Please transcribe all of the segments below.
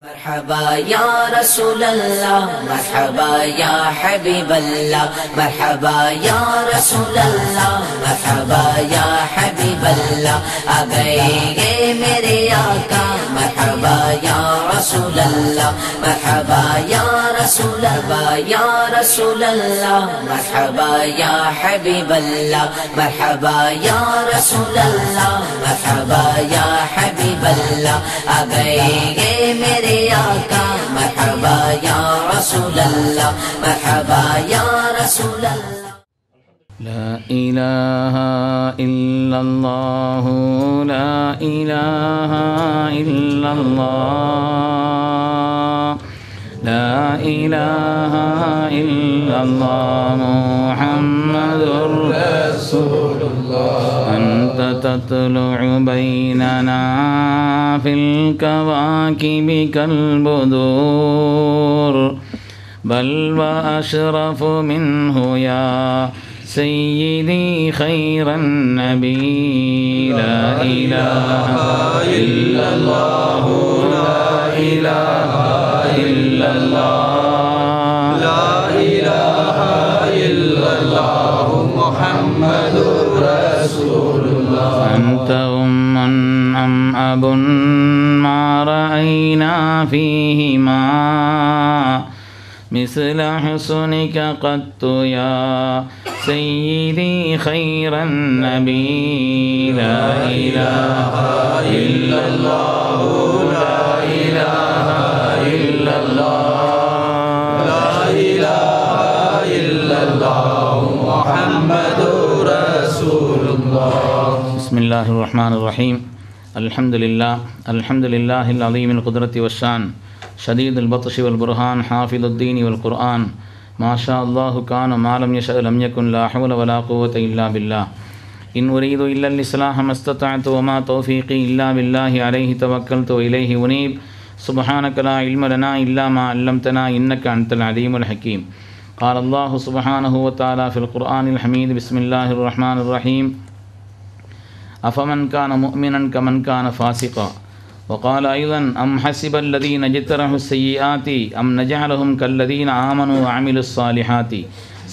مرحبا يا رسول الله مرحبا يا حبيب الله مرحبا يا رسول الله مرحبا يا حبيب الله आ गए मेरे आका مرحبا يا رسول الله مرحبا يا رسول الله يا رسول الله مرحبا يا حبيب الله مرحبا يا رسول الله مرحبا يا حبيب الله आ गए मेरे आका मरहबा या रसूल अल्लाह मरहबा या रसूल अल्लाह لا إله إلا الله لا إله إلا الله لا إله إلا الله محمد رسول الله أنت تطلع بيننا في الكواكب كالبدور بل وأشرف منه يا سيدي خير النبي لا إله إلا الله لا إله إلا الله لا إله إلا الله محمد رسول الله أنت أم أب ما رأينا فيهما مثل حسنك قط يا سيدي خير النبي لا إله إلا الله لا إله إلا الله لا إله إلا الله محمد رسول الله بسم الله الرحمن الرحيم الحمد لله العظيم القدرة والشان شديد البطش والبرهان حافظ الدين والقرآن ما شاء الله كان ما لم يشأ لم يكن لا حول ولا قوة إلا بالله إن أريد إلا الإصلاح ما استطعت وما توفيقي إلا بالله عليه توكلت وإليه أنيب سبحانك لا علم لنا إلا ما علمتنا إنك أنت العليم الحكيم قال الله سبحانه وتعالى في القرآن الحميد بسم الله الرحمن الرحيم أفمن كان مؤمنا كمن كان فاسقا وقال أيضا أم حسب الذين اجترحوا السيئات أم نجعلهم كالذين آمنوا وعملوا الصالحات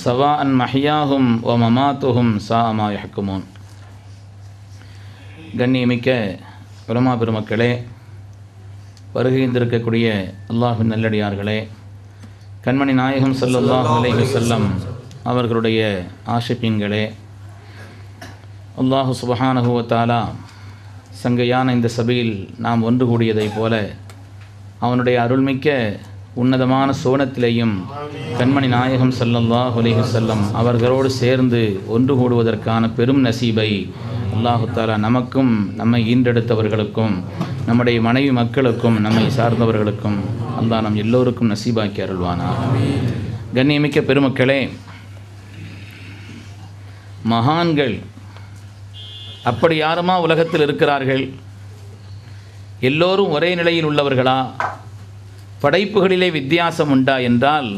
سواء محياهم ومماتهم ساء ما يحكمون கண்ணியமிக்க உலமா பெருமக்களே, வருகின்றிருக்கக்கூடிய அல்லாஹ்வின் நல்லடியார்களே, கண்மணி நாயகம் ஸல்லல்லாஹு அலைஹி வஸல்லம் அவர்களுடைய ஆஷிகீன்களே, அல்லாஹு சுப்ஹானஹு வ தஆலா சங்கையான இந்த சபையில் நாம் ஒன்று கூடியதைப் போல அவனுடைய அருள்மிக்க உன்னதமான சோனத்திலேயும் கண்மணி நாயகம் ஸல்லல்லாஹு அலைஹி வஸல்லம் அவர்களோடு சேர்ந்து ஒன்று கூடுவதற்கான பெரும் நசீபை அல்லாஹு தஆலா நமக்கும் நம்மை ஈன்றெடுத்தவர்களுக்கும் நம்முடைய மனைவி மக்களுக்கும் நம்மை சார்ந்தவர்களுக்கும் அல்லாஹ் நம் எல்லோருக்கும் நசீபாக்கி அருள்வானாக. கண்ணியமிக்க பெருமக்களே, மகான்கள் அப்படி யாருமா உலகத்தில் இருக்கிறார்கள்? எல்லோரும் ஒரே நிலையில் உள்ளவர்களா? படைப்புகளிலே வித்தியாசம் உண்டா என்றால்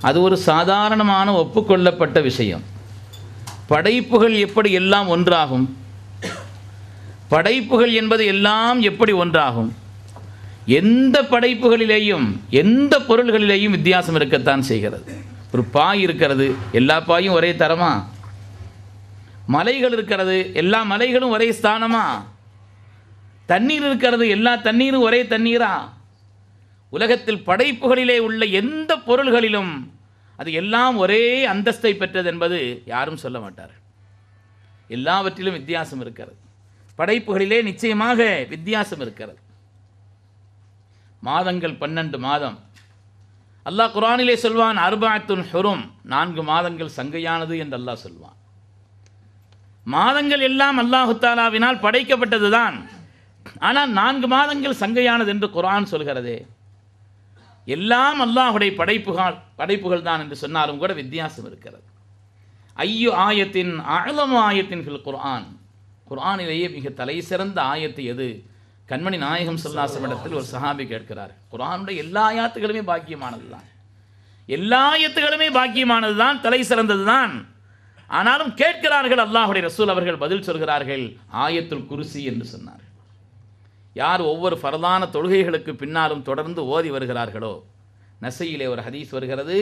அது ஒரு சாதாரணமான ஒப்புக்கொள்ளப்பட்ட விஷயம். படைப்புகள் எப்படி எல்லாம் ஒன்றாகும்? படைப்புகள் என்பது எல்லாம் எப்படி ஒன்றாகும்? எந்த படைப்புகளிலேயும் எந்த பொருள்களிலேயும் வித்தியாசம் இருக்கத்தான் செய்கிறது. ஒரு பாய் இருக்கிறது, எல்லா பாயும் ஒரே தரமா? மலைகள் இருக்கிறது, எல்லா மலைகளும் ஒரே ஸ்தானமா? தண்ணீர் இருக்கிறது, எல்லா தண்ணீரும் ஒரே தண்ணீரா? உலகத்தில் படைப்புகளிலே உள்ள எந்த பொருள்களிலும் அது எல்லாம் ஒரே அந்தஸ்தை பெற்றது என்பது யாரும் சொல்ல மாட்டார். எல்லாவற்றிலும் வித்தியாசம் இருக்கிறது. படைப்புகளிலே நிச்சயமாக வித்தியாசம் இருக்கிறது. மாதங்கள் 12 மாதம். அல்லாஹ் குர்ஆனிலே சொல்வான், அர்பஅத்துன் ஹுரும், 4 மாதங்கள் சங்கையானது என்று அல்லாஹ் சொல்வான். மாதங்கள் எல்லாம் அல்லாஹு தஆலாவினால் படைக்கப்பட்டது தான். ஆனால் 4 மாதங்கள் சங்கையானது என்று குர்ஆன் சொல்கிறதே. எல்லாம் அல்லாஹுடைய படைப்புகள் தான் என்று சொன்னாலும் கூட வித்தியாசம் இருக்கிறது. ஐயு ஆயத்தின் அஅலமு ஆயத்தின் ஃபில் குர்ஆன், குர்ஆனிலேயே மிக தலை சிறந்த ஆயத்து எது? கண்மணி நாயகம் ஸல்லல்லாஹு அலைஹி வஸல்லம் இடத்தில் ஒரு சஹாபி கேட்கிறார். குர்ஆனுடைய எல்லா ஆயத்துகளுமே பாக்கியமானது தான், எல்லா ஆயத்துகளுமே பாக்கியமானது தான், தலை சிறந்தது தான். ஆனாலும் கேட்கிறார்கள். அல்லாஹ்வுடைய ரசூல் அவர்கள் பதில் சொல்கிறார்கள், ஆயத்துல் குர்சி என்று சொன்னார். யார் ஒவ்வொரு ஃபர்தான தொழுகைகளுக்கு பின்னாலும் தொடர்ந்து ஓதி வருகிறார்களோ, நசையிலே ஒரு ஹதீஸ் வருகிறது,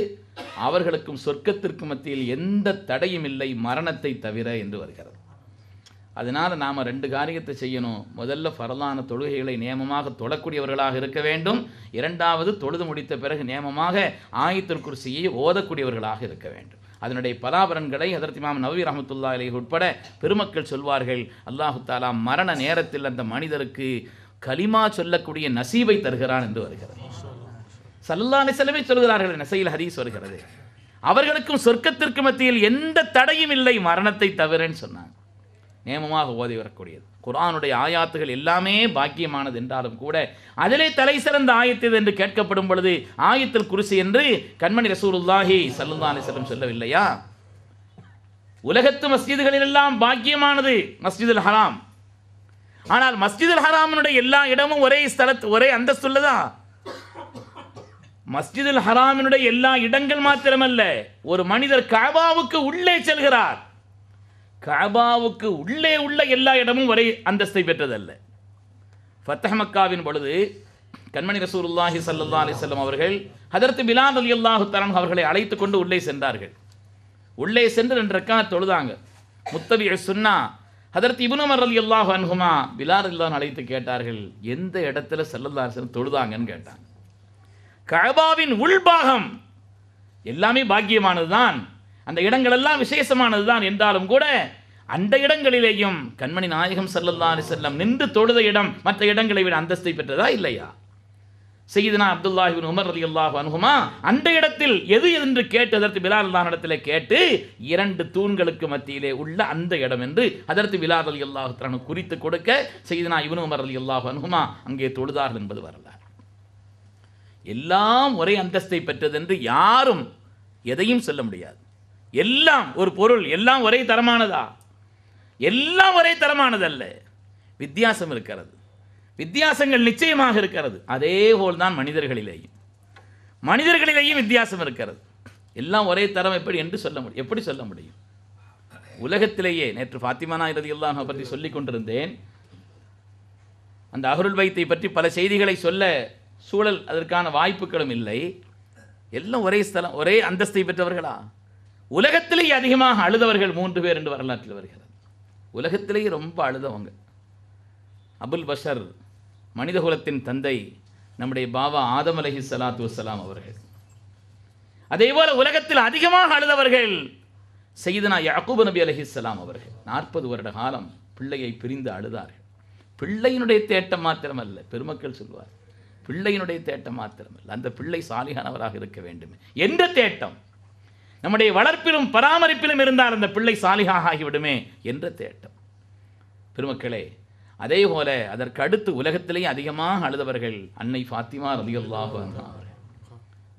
அவர்களுக்கும் சொர்க்கத்திற்கு மத்தியில் எந்த தடையும் இல்லை மரணத்தை தவிர என்று வருகிறது. அதனால் நாம் 2 காரியத்தை செய்யணும். முதல்ல ஃபர்தான தொழுகைகளை நியமமாக தொழக்கூடியவர்களாக இருக்க வேண்டும். இரண்டாவது, தொழுது முடித்த பிறகு நியமமாக ஆயத்துல் குர்சியை ஓதக்கூடியவர்களாக இருக்க வேண்டும். அதனுடைய பலாபலன்களை ஹதரத் இமாம் நவவி ரஹ்மத்துல்லாஹி அலைஹி உட்பட பெருமக்கள் சொல்வார்கள். அல்லாஹு தஆலா மரண நேரத்தில் அந்த மனிதருக்கு கலிமா சொல்லக்கூடிய நசீபை தருகிறான் என்று வருகிறது. ஸல்லல்லாஹு அலைஹி வஸல்லம் சொல்கிறார்கள், நசையில் ஹதீஸ் வருகிறது, அவர்களுக்கும் சொர்க்கத்திற்கு மத்தியில் எந்த தடையும் இல்லை மரணத்தை தவிரன்னு சொன்னாங்க. நியமமாக ஓதி வரக்கூடியது. குர்ஆனுடைய ஆயாத்துகள் எல்லாமே பாக்கியமானது என்றாலும் கூட அதிலே தலை சிறந்த ஆயத்து என்று கேட்கப்படும் பொழுது ஆயத்துல் குர்சி என்று கண்மணி ரசூலுல்லாஹி ஸல்லல்லாஹு அலைஹி வஸல்லம் சொல்லவில்லையா? உலகத்து மஸ்ஜிதுகளிலெல்லாம் பாக்கியமானது மஸ்ஜிதுல் ஹராம். ஆனால் மஸ்ஜிதுல் ஹராமினுடைய எல்லா இடமும் ஒரே ஸ்தலத்து ஒரே அந்தஸ்துள்ளதா? மஸ்ஜிதுல் ஹராமினுடைய எல்லா இடங்கள் மாத்திரமல்ல, ஒரு மனிதர் கஅபாவுக்கு உள்ளே செல்கிறார், கஅபாவுக்கு உள்ளே உள்ள எல்லா இடமும் ஒரே அந்தஸ்தை பெற்றதல்ல. ஃபத்ஹ் மக்காவின் பொழுது கண்மணி ரசூலுல்லாஹி ஸல்லல்லாஹு அலைஹி வஸல்லம் அவர்கள் ஹதரத் பிலால் ரலியல்லாஹு தஆலா அவர்களை அழைத்து கொண்டு உள்ளே சென்றார்கள். உள்ளே சென்று 2 ரக்காத் தொழுதாங்க. முத்தபி சுன்னா ஹதரத் இப்னு உமர் ரலியல்லாஹு அன்ஹுமா பிலால் ரலியல்லாஹு அழைத்து கேட்டார்கள், எந்த இடத்துல ஸல்லல்லாஹு அலைஹி வஸல்லம் தொழுதாங்கன்னு கேட்டாங்க. கஅபாவின் உள்பாகம் எல்லாமே பாக்கியமானதுதான், அந்த இடங்கள் எல்லாம் விசேஷமானதுதான் என்றாலும் கூட அந்த இடங்களிலேயும் கண்மணி நாயகம் ஸல்லல்லாஹு அலைஹி வஸல்லம் நின்று தொழுத இடம் மற்ற இடங்களை விட அந்தஸ்தை பெற்றதா இல்லையா? சையதுனா அப்துல்லாஹ் இப்னு உமர் ரலியல்லாஹு அன்ஹுமா அந்த இடத்தில் எது என்று கேட்டு அதற்கு பிலால் ரலியல்லாஹு இடத்திலே கேட்டு 2 தூண்களுக்கு மத்தியிலே உள்ள அந்த இடம் என்று அதற்கு பிலால் ரலியல்லாஹு தஆலா குறித்து கொடுக்க சையதுனா இப்னு உமர் ரலியல்லாஹு அன்ஹுமா அங்கே தொழுதார்கள் என்பது வரலாறு. எல்லாம் ஒரே அந்தஸ்தை பெற்றது என்று யாரும் எதையும் சொல்ல முடியாது. எல்லாம் ஒரு பொருள், எல்லாம் ஒரே தரமானதா? எல்லாம் ஒரே தரமானதல்ல, வித்தியாசம் இருக்கிறது. வித்தியாசங்கள் நிச்சயமாக இருக்கிறது. அதே போல்தான் மனிதர்களிலேயும் வித்தியாசம் இருக்கிறது. எல்லாம் ஒரே தரம் எப்படி சொல்ல முடியும்? உலகத்திலேயே நேற்று ஃபாத்திமா நாய் ரலியல்லாஹு அன்ஹா பற்றி சொல்லிக் கொண்டிருந்தேன். அந்த அஹ்லுல் பைத்தை பற்றி பல செய்திகளை சொல்ல சூழல் அதற்கான வாய்ப்புகளும் இல்லை. எல்லாம் ஒரே ஸ்தலம், ஒரே அந்தஸ்தை பெற்றவர்களா? உலகத்திலேயே அதிகமாக அழுதவர்கள் 3 பேர் என்று வரலாற்றில் வருகிறது. உலகத்திலேயே ரொம்ப அழுதவங்க அபுல் பஷர், மனிதகுலத்தின் தந்தை நம்முடைய பாபா ஆதம் அலைஹிஸ்ஸலாத்து வஸ்ஸலாம் அவர்கள். அதேபோல உலகத்தில் அதிகமாக அழுதவர்கள் சையதுனா யாக்கூப் நபி அலைஹிஸ்ஸலாம் அவர்கள். 40 வருட காலம் பிள்ளையை பிரிந்து அழுதார்கள். பிள்ளையினுடைய தேட்டம் மாத்திரமல்ல, பெருமக்கள் சொல்வார், பிள்ளையினுடைய தேட்டம் மாத்திரமல்ல, அந்த பிள்ளை சாலிகானவராக இருக்க வேண்டும் என்ற தேட்டம். நம்முடைய வளர்ப்பிலும் பராமரிப்பிலும் இருந்தால் அந்த பிள்ளை சாலிகாக ஆகிவிடுமே என்ற தேட்டம். பெருமக்களே, அதே போல அதற்கு அடுத்து உலகத்திலேயே அதிகமாக அழுதவர்கள் அன்னை ஃபாத்திமா ரலியல்லாஹு அன்ஹா அவர்கள்.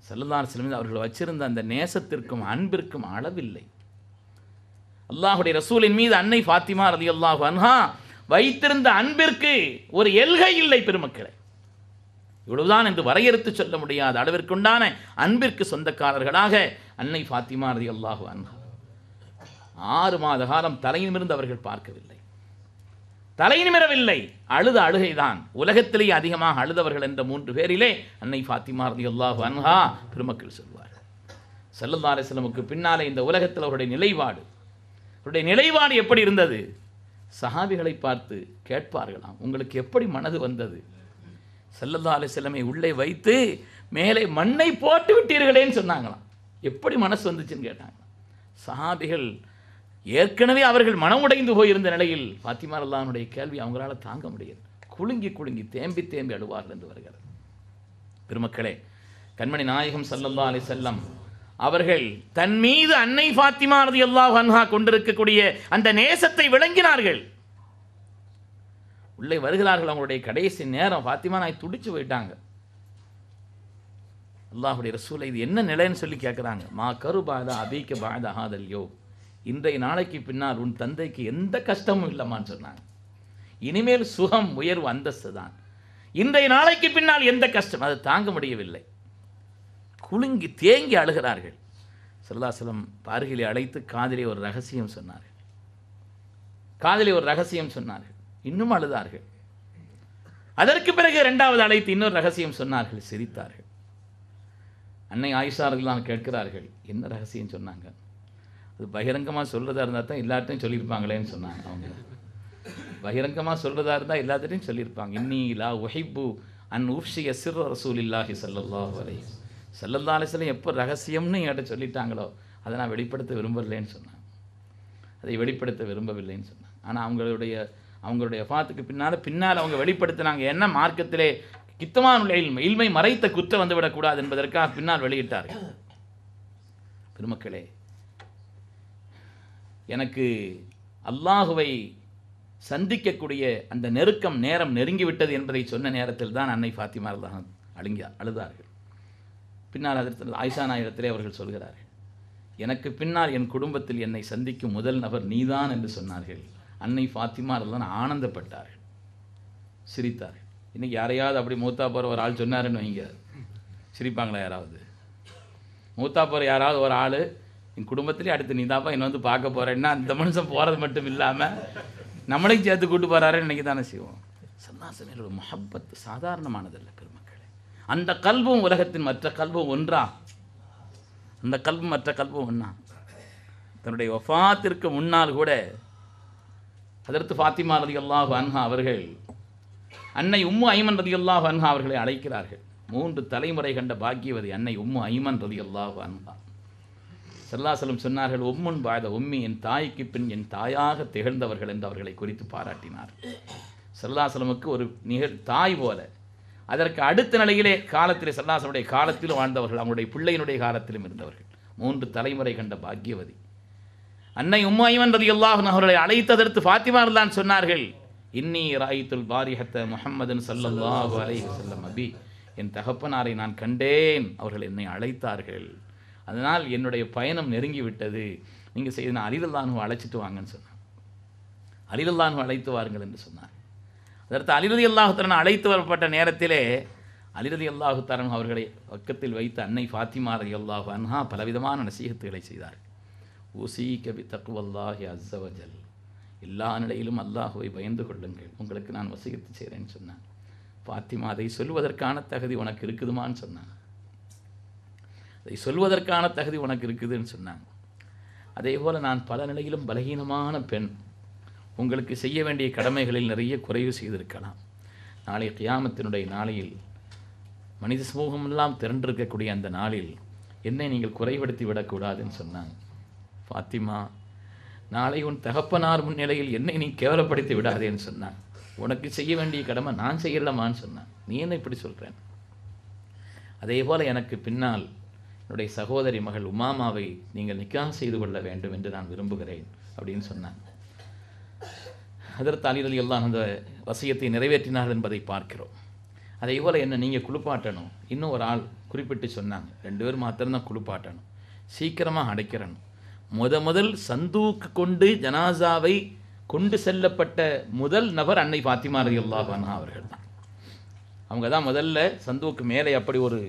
ஸல்லல்லாஹு அலைஹி வஸல்லம் அவர்கள் வச்சிருந்த அந்த நேசத்திற்கும் அன்பிற்கும் அளவில்லை. அல்லாஹ்வுடைய ரசூலின் மீது அன்னை ஃபாத்திமா ரலியல்லாஹு அன்ஹா வைத்திருந்த அன்பிற்கு ஒரு எல்கை இல்லை. பெருமக்களே, இவ்வளவுதான் என்று வரையறுத்து சொல்ல முடியாத அளவிற்குண்டான அன்பிற்கு சொந்தக்காரர்களாக அன்னை ஃபாத்திமா ரலியல்லாஹு அன்ஹா. 6 மாத காலம் தலையிலிருந்து அவர்கள் பார்க்கவில்லை, தலை நிமிரவில்லை, அழுத அழுகைதான். உலகத்திலேயே அதிகமாக அழுதவர்கள் என்ற 3 பேரிலே அன்னை ஃபாத்திமா ரலியல்லாஹு அன்ஹா பெருமக்கள் சொல்வார். ஸல்லல்லாஹு அலைஹி வஸல்லமுக்கு பின்னாலே இந்த உலகத்தில் அவருடைய நிலைப்பாடு எப்படி இருந்தது? சஹாபிகளை பார்த்து கேட்பார்களாம், உங்களுக்கு எப்படி மனது வந்தது? ஸல்லல்லாஹு அலைஹி வஸல்லமை உள்ளே வைத்து மேலே மண்ணை போட்டு விட்டீர்களேன்னு சொன்னாங்களாம். எப்படி மனசு வந்துச்சுன்னு கேட்டாங்க. சஹாபிகள் ஏற்கனவே அவர்கள் மனமுடைந்து போயிருந்த நிலையில் ஃபாத்திமா ரலியல்லாஹுடைய கேள்வி அவங்களால தாங்க முடியல. குலுங்கி தேம்பி அழுவார்கள் என்று வருகிறது. பெருமக்களே, கண்மணி நாயகம் ஸல்லல்லாஹு அலைஹி வஸல்லம் அவர்கள் தன் மீது அன்னை ஃபாத்திமா ரலியல்லாஹு அன்ஹா கொண்டிருக்கக்கூடிய அந்த நேசத்தை விளங்கினார்கள். உள்ளே வருகிறார்கள். அவங்களுடைய கடைசி நேரம். ஃபாத்திமா நாய் துடிச்சு போயிட்டாங்க. அல்லாஹ்வுடைய ரசூலை இது என்ன நிலைன்னு சொல்லி கேட்குறாங்க. மா கருபாதா அபீக்க பாதா ஹாதல் யோ, இன்றைய நாளைக்கு பின்னால் உன் தந்தைக்கு எந்த கஷ்டமும் இல்லைம்மான்னு சொன்னாங்க. இனிமேல் சுகம் உயர்வு அந்தஸ்து தான். இன்றைய நாளைக்கு பின்னால் எந்த கஷ்டம், அதை தாங்க முடியவில்லை. குலுங்கி தேங்கி அழுகிறார்கள். ஸல்லல்லாஹு அலைஹி வஸல்லம் அருகிலே அழைத்து காதிலே ஒரு ரகசியம் சொன்னார்கள். இன்னும் அழுதார்கள். அதற்கு பிறகு இரண்டாவது அழைத்து இன்னொரு ரகசியம் சொன்னார்கள், சிரித்தார்கள். அன்னை ஆயிஷா ரலியல்லாஹு கேட்கிறார்கள், என்ன ரகசியம் சொன்னாங்க? அது பகிரங்கமாக சொல்கிறதா இருந்தால் தான் எல்லார்ட்டையும் சொல்லியிருப்பாங்களேன்னு சொன்னாங்க. அவங்க பகிரங்கமாக சொல்கிறதா இருந்தால் எல்லாத்திட்டையும் சொல்லியிருப்பாங்க. இன்னி லா உஹிப்பு அன் உஃப்ஷிய சிர்ர ரசூலில்லாஹி ஸல்லல்லாஹு அலைஹி வஸல்லம் எப்போ ரகசியம்னு என்கிட்ட சொல்லிட்டாங்களோ அதை நான் வெளிப்படுத்த விரும்பலைன்னு சொன்னாங்க. அதை வெளிப்படுத்த விரும்பவில்லைன்னு சொன்னாங்க. ஆனால் அவங்களுடைய வஃபாத்துக்கு பின்னால் அவங்க வெளிப்படுத்தினாங்க. என்ன மார்க்கத்திலே கித்தமான இல்மை மறைத்த குற்றம் வந்துவிடக்கூடாது என்பதற்காக பின்னால் வெளியிட்டார்கள். பெருமக்களே, எனக்கு அல்லாஹுவை சந்திக்கக்கூடிய அந்த நெருக்கம் நேரம் நெருங்கிவிட்டது என்பதை சொன்ன நேரத்தில் தான் அன்னை ஃபாத்திமா அழுதார்கள். பின்னால் அதற்கு ஆயிஷா நாயிடத்திலே அவர்கள் சொல்கிறார்கள், எனக்கு பின்னால் என் குடும்பத்தில் என்னை சந்திக்கும் முதல் நபர் நீதான் என்று சொன்னார்கள். அன்னை ஃபாத்திமா தான் ஆனந்தப்பட்டார்கள், சிரித்தார்கள். இன்றைக்கி யாரையாவது அப்படி மூத்தா போகிற ஒரு ஆள் சொன்னாருன்னு வைங்க, சிரிப்பாங்களா? யாராவது மூத்தா போகிற யாராவது ஒரு ஆள் என் குடும்பத்திலே அடுத்து நீதாப்பா என்னை வந்து பார்க்க போகிறேன்னா அந்த மனுஷன் போகிறது மட்டும் இல்லாமல் நம்மளையும் சேர்த்து கூட்டு போகிறாருன்னு இன்றைக்கி தானே செய்வோம். சல்லாசனோட முஹப்பத் சாதாரணமானதல்ல பெருமக்களே. அந்த கல்வும் உலகத்தின் மற்ற கல்வும் ஒன்றா? அந்த கல்வும் மற்ற கல்வும் ஒன்றா? தன்னுடைய வஃபாத்திற்கு முன்னால் கூட ஹதரத் ஃபாத்திமா ரலியல்லாஹு அன்ஹா அவர்கள் அன்னை உம்மு ஐமன் ரலியல்லாஹு அன்ஹா அவர்களை அழைக்கிறார்கள். 3 தலைமுறை கண்ட பாக்கியவதி அன்னை உம்மு ஐமன் ரலியல்லாஹு அன்ஹா. ஸல்லல்லாஹு அலைஹி வஸல்லம் சொன்னார்கள், உம்முன் பாத உம்மி, என் தாய்க்கு பின் என் தாயாக திகழ்ந்தவர்கள் என்று அவர்களை குறித்து பாராட்டினார். ஸல்லல்லாஹு அலைஹி வஸல்லமுக்கு ஒரு தாய் போல. அதற்கு அடுத்த நிலையிலே காலத்திலே ஸல்லல்லாஹு அலைஹி வஸல்லம் காலத்திலும் வாழ்ந்தவர்கள், அவங்களுடைய பிள்ளையினுடைய காலத்திலும் இருந்தவர்கள். 3 தலைமுறை கண்ட பாக்கியவதி அன்னை உம்மு ஐமன் ரலியல்லாஹு அன்ஹா அவர்களை அழைத்ததற்கு ஃபாத்திமா தான் சொன்னார்கள், இன்னி ராயித்துல் பாரிஹத்த முஹம்மதன் ஸல்லல்லாஹு அலைஹி வஸல்லம் அபி, என் தகப்பனாரை நான் கண்டேன், அவர்கள் என்னை அழைத்தார்கள், அதனால் என்னுடைய பயணம் நெருங்கி விட்டது, நீங்கள் செய்து நான் அலி ரலியல்லாஹு அன்ஹு அழைச்சிட்டு வாங்கன்னு சொன்னார். அலி ரலியல்லாஹு அன்ஹு அழைத்து வாருங்கள் என்று சொன்னார். அதற்கு அலி ரலியல்லாஹு தஆலா அழைத்து வரப்பட்ட நேரத்திலே அலி ரலியல்லாஹு தஆலா அவர்களை பக்கத்தில் வைத்த அன்னை ஃபாத்திமா ரலியல்லாஹு அன்ஹா பலவிதமான நசீஹத்துகளை செய்தார். ஊசீக பி தக்வல்லாஹி அஸ்ஸ வஜல், எல்லா நிலையிலும் அல்லாஹுவை பயந்து கொள்ளுங்கள், உங்களுக்கு நான் வசியத்து செய்கிறேன்னு சொன்னான். ஃபாத்திமா, அதை சொல்வதற்கான தகுதி உனக்கு இருக்குதுமான்னு சொன்னாங்க. அதை சொல்வதற்கான தகுதி உனக்கு இருக்குதுன்னு சொன்னாங்க. அதே போல் நான் பல நிலையிலும் பலகீனமான பெண், உங்களுக்கு செய்ய வேண்டிய கடமைகளில் நிறைய குறைவு செய்திருக்கலாம். நாளை கியாமத்தினுடைய நாளையில் மனித சமூகமெல்லாம் திரண்டிருக்கக்கூடிய அந்த நாளில் என்னை நீங்கள் குறைபடுத்தி விடக்கூடாதுன்னு சொன்னாங்க. ஃபாத்திமா, நாளை உன் தகப்பனார் முன்னிலையில் என்னை நீ கேவலப்படுத்தி விடாதேன்னு சொன்னான். உனக்கு செய்ய வேண்டிய கடமை நான் செய்யலமான்னு சொன்னான். நீ என்ன இப்படி சொல்கிறேன்? அதே போல் எனக்கு பின்னால் என்னுடைய சகோதரி மகள் உமாமாவை நீங்கள் நிக்காஹ் செய்து கொள்ள வேண்டும் என்று நான் விரும்புகிறேன் அப்படின்னு சொன்னான். ஹதரத் அலி ரலியல்லாஹு அன்ஹு அந்த வசியத்தை நிறைவேற்றினார் என்பதை பார்க்கிறோம். அதே போல் என்ன நீங்கள் குளிப்பாட்டணும். இன்னும் ஒரு ஆள் குறிப்பிட்டு சொன்னாங்க, 2 பேர் மாத்திரம்தான் குளிப்பாட்டணும், சீக்கிரமாக அடைக்கிறணும். முதல் சந்தூக்கு கொண்டு ஜனாசாவை கொண்டு செல்லப்பட்ட முதல் நபர் அன்னை ஃபாத்திமா ரலியல்லாஹு அன்ஹா அவர்கள் தான். அவங்க தான் முதல்ல சந்தூக்கு மேலே அப்படி ஒரு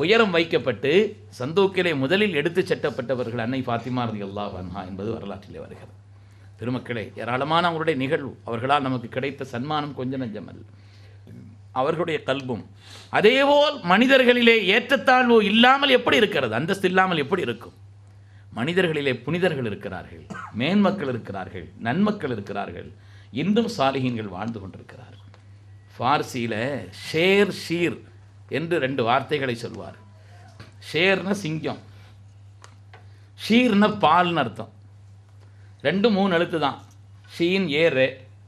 உயரம் வைக்கப்பட்டு சந்தூக்கிலே முதலில் எடுத்து செல்லப்பட்டவர்கள் அன்னை ஃபாத்திமா ரலியல்லாஹு அன்ஹா என்பது வரலாற்றிலே வருகிறது. பெருமக்களே, ஏராளமான அவங்களுடைய நிகழ்வு, அவர்களால் நமக்கு கிடைத்த சன்மானம் கொஞ்சம் நஞ்சமல்ல. அவர்களுடைய கல்பும் அதேபோல் மனிதர்களிலே ஏற்றத்தாழ்வு இல்லாமல் எப்படி இருக்கிறது, அந்தஸ்து இல்லாமல் எப்படி இருக்கும்? மனிதர்களிலே புனிதர்கள் இருக்கிறார்கள், மேன்மக்கள் இருக்கிறார்கள், நன்மக்கள் இருக்கிறார்கள், இன்றும் சாலிஹீன்கள் வாழ்ந்து கொண்டிருக்கிறார்கள். ஃபார்சியில் ஷேர் ஷீர் என்று 2 வார்த்தைகளை சொல்வார். ஷேர்னா சிங்கம், ஷீர்னா பால்னு அர்த்தம். 2 3 எழுத்து தான், ஷீன் ஏரே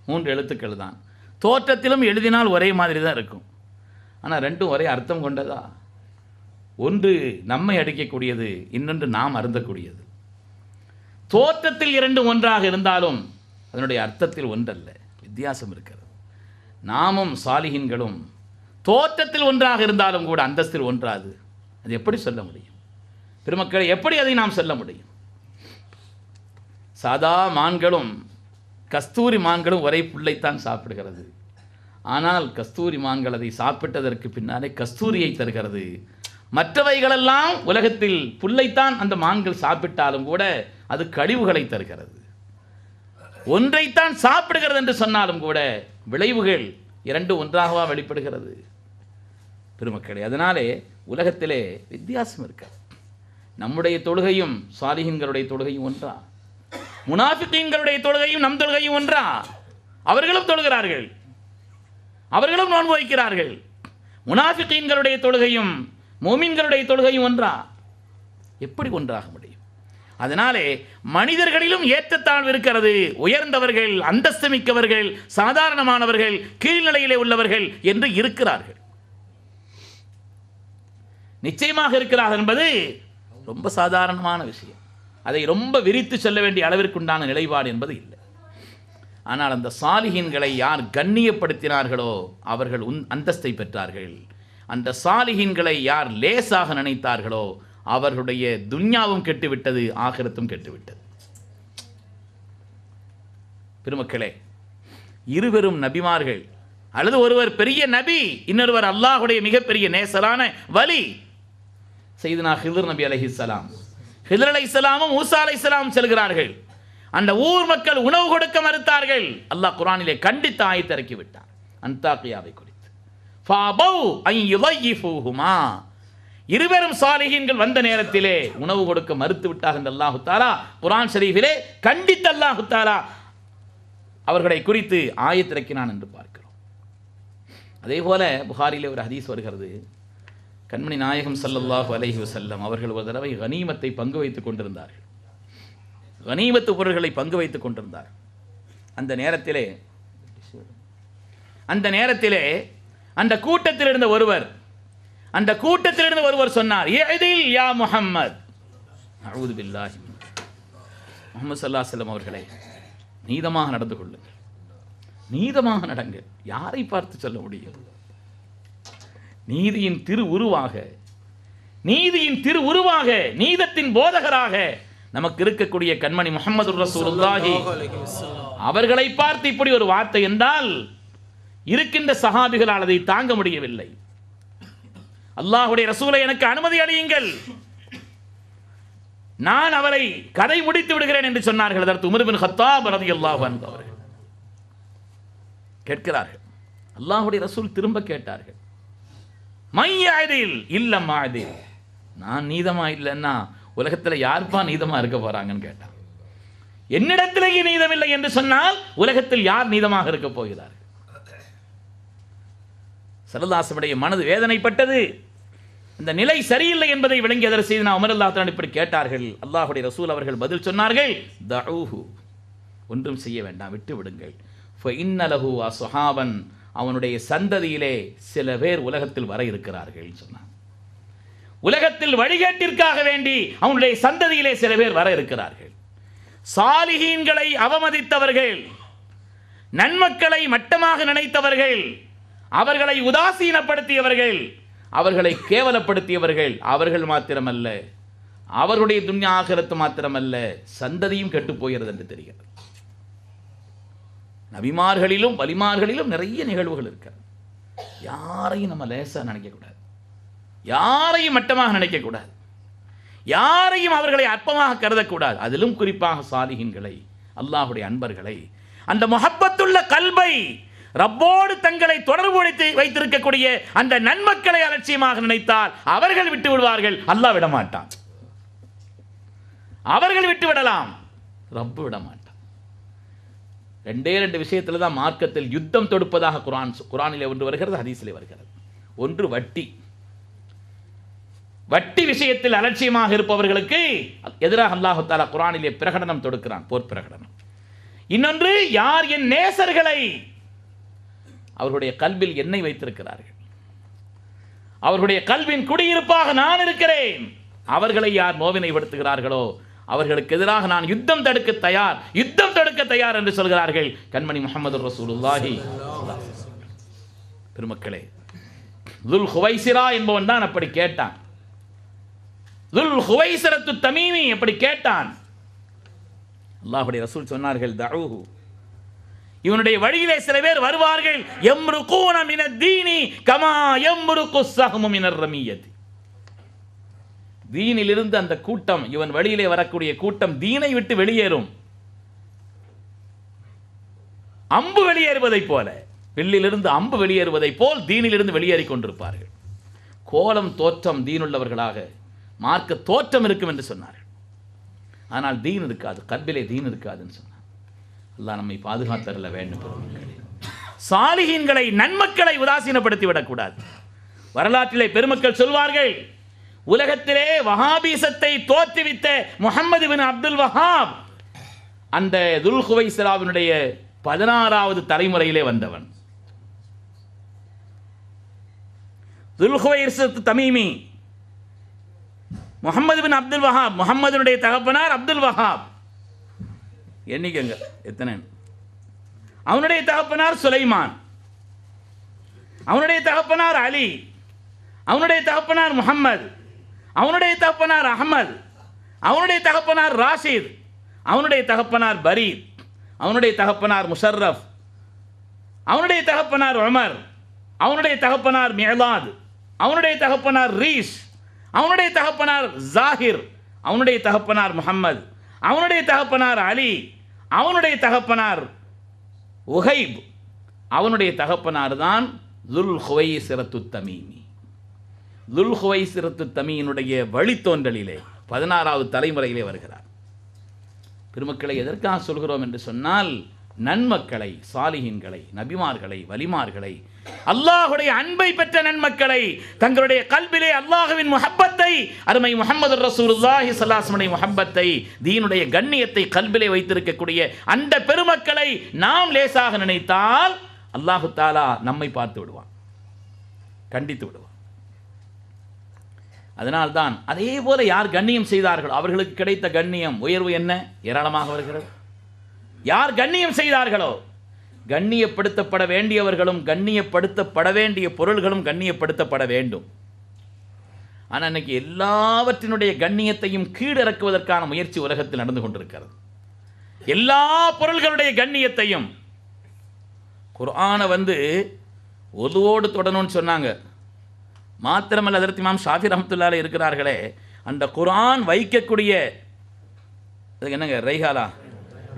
3 எழுத்துக்கள் தான். தோற்றத்திலும் எழுதினால் ஒரே மாதிரி தான் இருக்கும், ஆனால் 2ம் ஒரே அர்த்தம் கொண்டதா? ஒன்று நம்மை அடிக்கக்கூடியது, இன்னொன்று நாம் அருந்தக்கூடியது. தோற்றத்தில் 2 ஒன்றாக இருந்தாலும் அதனுடைய அர்த்தத்தில் ஒன்றல்ல, வித்தியாசம் இருக்கிறது. நாமும் சாலிஹீன்களும் தோற்றத்தில் ஒன்றாக இருந்தாலும் கூட அந்தஸ்தில் ஒன்றாது. அது எப்படி சொல்ல முடியும்? பெருமக்களை, எப்படி அதை நாம் சொல்ல முடியும்? சாதா மான்களும் கஸ்தூரி மான்களும் ஒரே புல்லைத்தான் சாப்பிடுகிறது. ஆனால் கஸ்தூரி மான்கள் அதை சாப்பிட்டதற்கு பின்னாலே கஸ்தூரியை தருகிறது. மற்றவைகளெல்லாம் உலகத்தில் புல்லைத்தான் அந்த மான்கள் சாப்பிட்டாலும் கூட அது கழிவுகளை தருகிறது. ஒன்றைத்தான் சாப்பிடுகிறது என்று சொன்னாலும் கூட விளைவுகள் இரண்டும் ஒன்றாகவா வெளிப்படுகிறது பெருமக்களே? அதனாலே உலகத்திலே வித்தியாசம் இருக்க. நம்முடைய தொழுகையும் சாலிஹீன்களுடைய தொழுகையும் ஒன்றா? முனாஃபிகீன்களுடைய தொழுகையும் நம் தொழுகையும் ஒன்றா? அவர்களும் தொழுகிறார்கள், அவர்களும் நோன்பு வைக்கிறார்கள். முனாஃபிகீன்களுடைய தொழுகையும் மோமின்களுடைய தொழுகையும் ஒன்றா? எப்படி ஒன்றாக முடியும்? அதனாலே மனிதர்களிலும் ஏற்றத்தாழ்வு இருக்கிறது. உயர்ந்தவர்கள், அந்தஸ்து மிக்கவர்கள், சாதாரணமானவர்கள், கீழ்நிலையிலே உள்ளவர்கள் என்று இருக்கிறார்கள். நிச்சயமாக இருக்கிறார்கள் என்பது ரொம்ப சாதாரணமான விஷயம். அதை ரொம்ப விரித்து சொல்ல வேண்டிய அளவிற்குண்டான நிலைப்பாடு என்பது இல்லை. ஆனால் அந்த சாலிஹீன்களை யார் கண்ணியப்படுத்தினார்களோ அவர்கள் அந்தஸ்தை பெற்றார்கள். அந்த சாலிஹீன்களை யார் லேசாக நினைத்தார்களோ அவர்களுடைய துன்யாவும் கெட்டுவிட்டது, ஆகிரத்தும் கெட்டுவிட்டது. பெருமக்களே, இருவரும் நபிமார்கள், அல்லது ஒருவர் பெரிய நபி, இன்னொருவர் அல்லாஹுடைய மிகப்பெரிய நேசரான வலி. சையதுனா ஹிதர் நபி அலைஹிஸ்ஸலாம், ஹிதர் அலைஹிஸ்ஸலாமும் மூசா அலைஹிஸ்ஸலாம் செல்கிறார்கள். அந்த ஊர் மக்கள் உணவு கொடுக்க மறுத்தார்கள். அல்லாஹ் குர்ஆனிலே கண்டித்து ஆயத்தை இறக்கி விட்டார் அன்தாகியாவை குறித்து. ஃபஅபவ் அன் யுதையிஃபூஹுமா, இருவரும் சாலிஹீன்கள் வந்த நேரத்திலே உணவு கொடுக்க மறுத்து விட்டார் என்று அல்லாஹு தஆலா குர்ஆன் ஷரீஃபிலே கண்டித்து அல்லாஹு தஆலா அவர்களை குறித்து ஆயத்திறக்கினான் என்று பார்க்கிறோம். அதே போல புகாரிலே ஒரு ஹதீஸ் வருகிறது. கண்மணி நாயகம் ஸல்லல்லாஹு அலைஹி வஸல்லம் அவர்கள் ஒரு தடவை கனீமத்தை பங்கு வைத்துக் கொண்டிருந்தார்கள். கனீமத்து பொருள்களை பங்கு வைத்துக் கொண்டிருந்தார். அந்த நேரத்திலே அந்த கூட்டத்தில் இருந்த ஒருவர் சொன்னார், இஅதில் யா முஹம்மத். அஊது பில்லாஹி. முஹம்மது ஸல்லல்லாஹு அலைஹி வஸல்லம் அவர்களே, நீதமாக நடந்து கொள்ளுங்கள், நீதமாக நடங்கள். யாரை பார்த்து சொல்ல முடியும்? நீதியின் திருவுருவாக நீதத்தின் போதகராக நமக்கு இருக்கக்கூடிய கண்மணி முஹம்மது ரசூலுல்லாஹி அவர்களை பார்த்து இப்படி ஒரு வார்த்தை என்றால் இருக்கின்ற சஹாபிகளால் அதை தாங்க முடியவில்லை. அல்லாஹ்வுடைய ரசூலை எனக்கு அனுமதி அளியுங்கள், நான் அவரை கதை முடித்து விடுகிறேன் என்று சொன்னார்கள். அதற்கு உமர் பின் கத்தாப் ரலியல்லாஹு அன்ஹு அவர்கள் கேட்கிறார்கள். அல்லாஹ்வுடைய ரசூல் திரும்ப கேட்டார்கள், மையதில் இல்ல மாதில், நான் நீதமா இல்லைன்னா உலகத்தில் யார்ப்பா நீதமா இருக்க போறாங்கன்னு கேட்டான். என்னிடத்திலேயே நீதம் இல்லை என்று சொன்னால் உலகத்தில் யார் நீதமாக இருக்க போகிறார்கள்? ஸல்லல்லாஹு மனது வேதனைப்பட்டது. இந்த நிலை சரியில்லை என்பதை விளங்கியதற்கு செய்தனா உமர் ரலியல்லாஹு அன்ஹு இப்படி கேட்டார்கள். அல்லாஹ்வுடைய ரசூல் அவர்கள் பதில் சொன்னார்கள், தஊஹு, ஒன்றும் செய்ய வேண்டாம், விட்டு விடுங்கள். ஃபஇன்ன லஹு அஸ்ஹாபன், அவனுடைய சந்ததியிலே சில பேர் உலகத்தில் வர இருக்கிறார்கள் சொன்னார். உலகத்தில் வழிகேட்டிற்காக வேண்டி அவனுடைய சந்ததியிலே சில பேர் வர இருக்கிறார்கள். சாலிஹீன்களை அவமதித்தவர்கள், நன்மக்களை மட்டமாக நினைத்தவர்கள், அவர்களை உதாசீனப்படுத்தியவர்கள், அவர்களை கேவலப்படுத்தியவர்கள், அவர்கள் மாத்திரமல்ல, அவர்களுடைய துன்யா ஆகிரத்து மாத்திரமல்ல, சந்ததியும் கெட்டு போகிறது என்று தெரிகிறது. நபிமார்களிலும் வலிமார்களிலும் நிறைய நிகழ்வுகள் இருக்கிறது. யாரையும் நம்ம லேசாக நினைக்கக்கூடாது, யாரையும் மட்டமாக நினைக்கக்கூடாது, யாரையும் அவர்களை அற்பமாக கருதக்கூடாது. அதிலும் குறிப்பாக சாலிஹீன்களை, அல்லாஹுடைய அன்பர்களை, அந்த முஹப்பத்துள்ள கல்பை, ரப்போடு தங்களை தொடர்பு வைத்திருக்கக்கூடிய அந்த நன்மக்களை அலட்சியமாக நினைத்தால் அவர்கள் விட்டு விடுவார்கள், அல்லாஹ் விட மாட்டான். அவர்கள் விட்டு விடலாம், ரப்பு விட மாட்டான். ரெண்டு விஷயத்தில் தான் மார்க்கத்தில் யுத்தம் தொடுப்பதாக குர்ஆனிலே ஒன்று வருகிறது, ஹதீஸிலே வருகிறது. ஒன்று வட்டி விஷயத்தில் அலட்சியமாக இருப்பவர்களுக்கு எதிராக அல்லாஹ் தஆலா குர்ஆனிலே பிரகடனம் தொடுக்கிறான், போர் பிரகடனம். இன்னொன்று, யார் என் நேசர்களை, அவர்களுடைய கல்வில் என்னை வைத்திருக்கிறார்கள், அவர்களுடைய கல்வின் குடியிருப்பாக நான் இருக்கிறேன், அவர்களை யார் நோவினைப்படுத்துகிறார்களோ அவர்களுக்கு எதிராக நான் யுத்தம் தடுக்க தயார் என்று சொல்கிறார்கள் கண்மணி முஹம்மது ரசூலுல்லாஹி. பெருமக்களே, துல் ஹுவைசிரா என்பவன் தான் அப்படி கேட்டான். துல் ஹுவைசிரத்து தமீமி அப்படி கேட்டான். அல்லாஹ்வுடைய ரசூல் சொன்னார்கள், தஊஹு, இவனுடைய வழியிலே சில பேர் வருவார்கள், யம்ருகூன மினத் தீனி கமா யம்ருகுஸ் ஸஹ்மு மினர் ரமியத்தி. தீனிலிருந்து அந்த கூட்டம், இவன் வழியிலே வரக்கூடிய கூட்டம் தீனை விட்டு வெளியேறும், அம்பு வெளியேறுவதைப் போல. வில்லிலிருந்து அம்பு வெளியேறுவதைப் போல் தீனிலிருந்து வெளியேறி கொண்டிருப்பார்கள். கோலம் தோற்றம் தீனுள்ளவர்களாக மார்க்க தோற்றம் இருக்கும் என்று சொன்னார்கள். ஆனால் தீன் இருக்காது, கல்பிலே தீன் இருக்காதுன்னு சொன்னார். அல்லாஹ் நம்மை பாதுகாத்தரல வேண்டும். பெருமக்களே, சாலிஹீன்களை நன்மக்களை உதாசீனப்படுத்தி விடக்கூடாது. வரலாற்றிலே பெருமக்கள் சொல்வார்கள், உலகத்திலே வஹாபீசத்தை தோற்றுவித்த முஹம்மது பின் அப்துல் வஹாப் அந்த துல் ஹுவைசிராவினுடைய 16வது தலைமுறையிலே வந்தவன். துல் ஹுவைசிரத் தமீமி முஹம்மது பின் அப்துல் வஹாப், முஹம்மதுடைய தகப்பனார் அப்துல் வஹாப். எண்ணிக்கங்க எத்தனை. அவனுடைய தகப்பனார் சுலைமான், அவனுடைய தகப்பனார் அலி, அவனுடைய தகப்பனார் முஹம்மது, அவனுடைய தகப்பனார் அஹமது, அவனுடைய தகப்பனார் ராஷித், அவனுடைய தகப்பனார் பரீத், அவனுடைய தகப்பனார் முஷர்ரஃப், அவனுடைய தகப்பனார் உமர், அவனுடைய தகப்பனார் மியலாத், அவனுடைய தகப்பனார் ரீஷ், அவனுடைய தகப்பனார் ஜாகிர், அவனுடைய தகப்பனார் முஹம்மது, அவனுடைய தகப்பனார் அலி, அவனுடைய தகப்பனார் உஹைப், அவனுடைய தகப்பனார் தான் துல் ஹுவைசிரத்து தமீமி. துல் ஹுவைசிரத்து தமீனுடைய வழித்தோன்றலிலே 16வது தலைமுறையிலே வருகிறார். பெருமக்களை எதற்காக சொல்கிறோம் என்று சொன்னால், நன்மக்களை, சாலிஹீன்களை, நபிமார்களை, வலிமார்களை, அல்லாஹுடைய அன்பை பெற்ற நன்மக்களை, தங்களுடைய கல்விலே அல்லாஹுவின் முஹப்பத்தை, அருமை முஹம்மது ரசூலுல்லாஹி ஸல்லல்லாஹு அலைஹி வஸல்லம் முஹப்பத்தை, தீனுடைய கண்ணியத்தை கல்விலே வைத்திருக்கக்கூடிய அந்த பெருமக்களை நாம் லேசாக நினைத்தால் அல்லாஹு தஆலா நம்மை பார்த்து விடுவான், கண்டித்து விடுவான். அதனால்தான் அதே போல யார் கண்ணியம் செய்தார்களோ அவர்களுக்கு கிடைத்த கண்ணியம் உயர்வு என்ன ஏராளமாக வருகிறது. யார் கண்ணியம் செய்தார்களோ, கண்ணியப்படுத்தப்பட வேண்டியவர்களும் கண்ணியப்படுத்தப்பட வேண்டிய பொருள்களும் கண்ணியப்படுத்தப்பட வேண்டும். ஆனால் இன்னைக்கு எல்லாவற்றினுடைய கண்ணியத்தையும் கீழிறக்குவதற்கான முயற்சி உலகத்தில் நடந்து கொண்டிருக்கிறது. எல்லா பொருள்களுடைய கண்ணியத்தையும் குர்ஆனை ஒதுவோடு தொடணும்னு சொன்னாங்க. மாத்திரமல்ல, ஹஜ்ரத் இமாம் ஷாஃபி ரஹ்மத்துல்லாஹி அலைஹி இருக்கிறார்களே, அந்த குர்ஆன் வைக்கக்கூடிய அதுக்கு என்னங்க ரைஹாலா,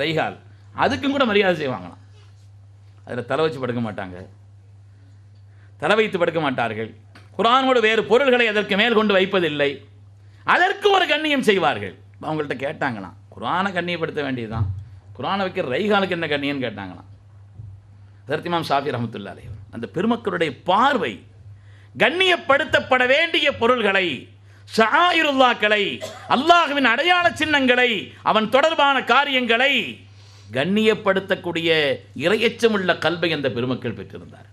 ரைஹால், அதுக்கும் கூட மரியாதை செய்வாங்களாம். அதில் தலை வச்சு படுக்க மாட்டாங்க, தலை வைத்து படுக்க மாட்டார்கள். குர்ஆனோடு வேறு பொருள்களை அதற்கு மேல் கொண்டு வைப்பதில்லை. அதற்கு ஒரு கண்ணியம் செய்வார்கள். அவங்கள்ட்ட கேட்டாங்களாம், குர்ஆனை கண்ணியப்படுத்த வேண்டியதுதான், குர்ஆனை வைக்கிற ரைஹாலுக்கு என்ன கண்ணியம்னு கேட்டாங்களாம். ஹஜ்ரத் இமாம் ஷாஃபி ரஹ்மத்துல்லாஹி அலைஹி அந்த பெருமக்களுடைய பார்வை கண்ணியப்படுத்தப்பட வேண்டிய பொருள்களை, ஷஆயிருல்லாஹ்களை, அல்லாஹ்வின் அடையாள சின்னங்களை, அவன் தொடர்பான காரியங்களை கண்ணியப்படுத்தக்கூடிய இறையச்சமுள்ள கல்வை அந்த பெருமக்கள் பெற்றிருந்தார்.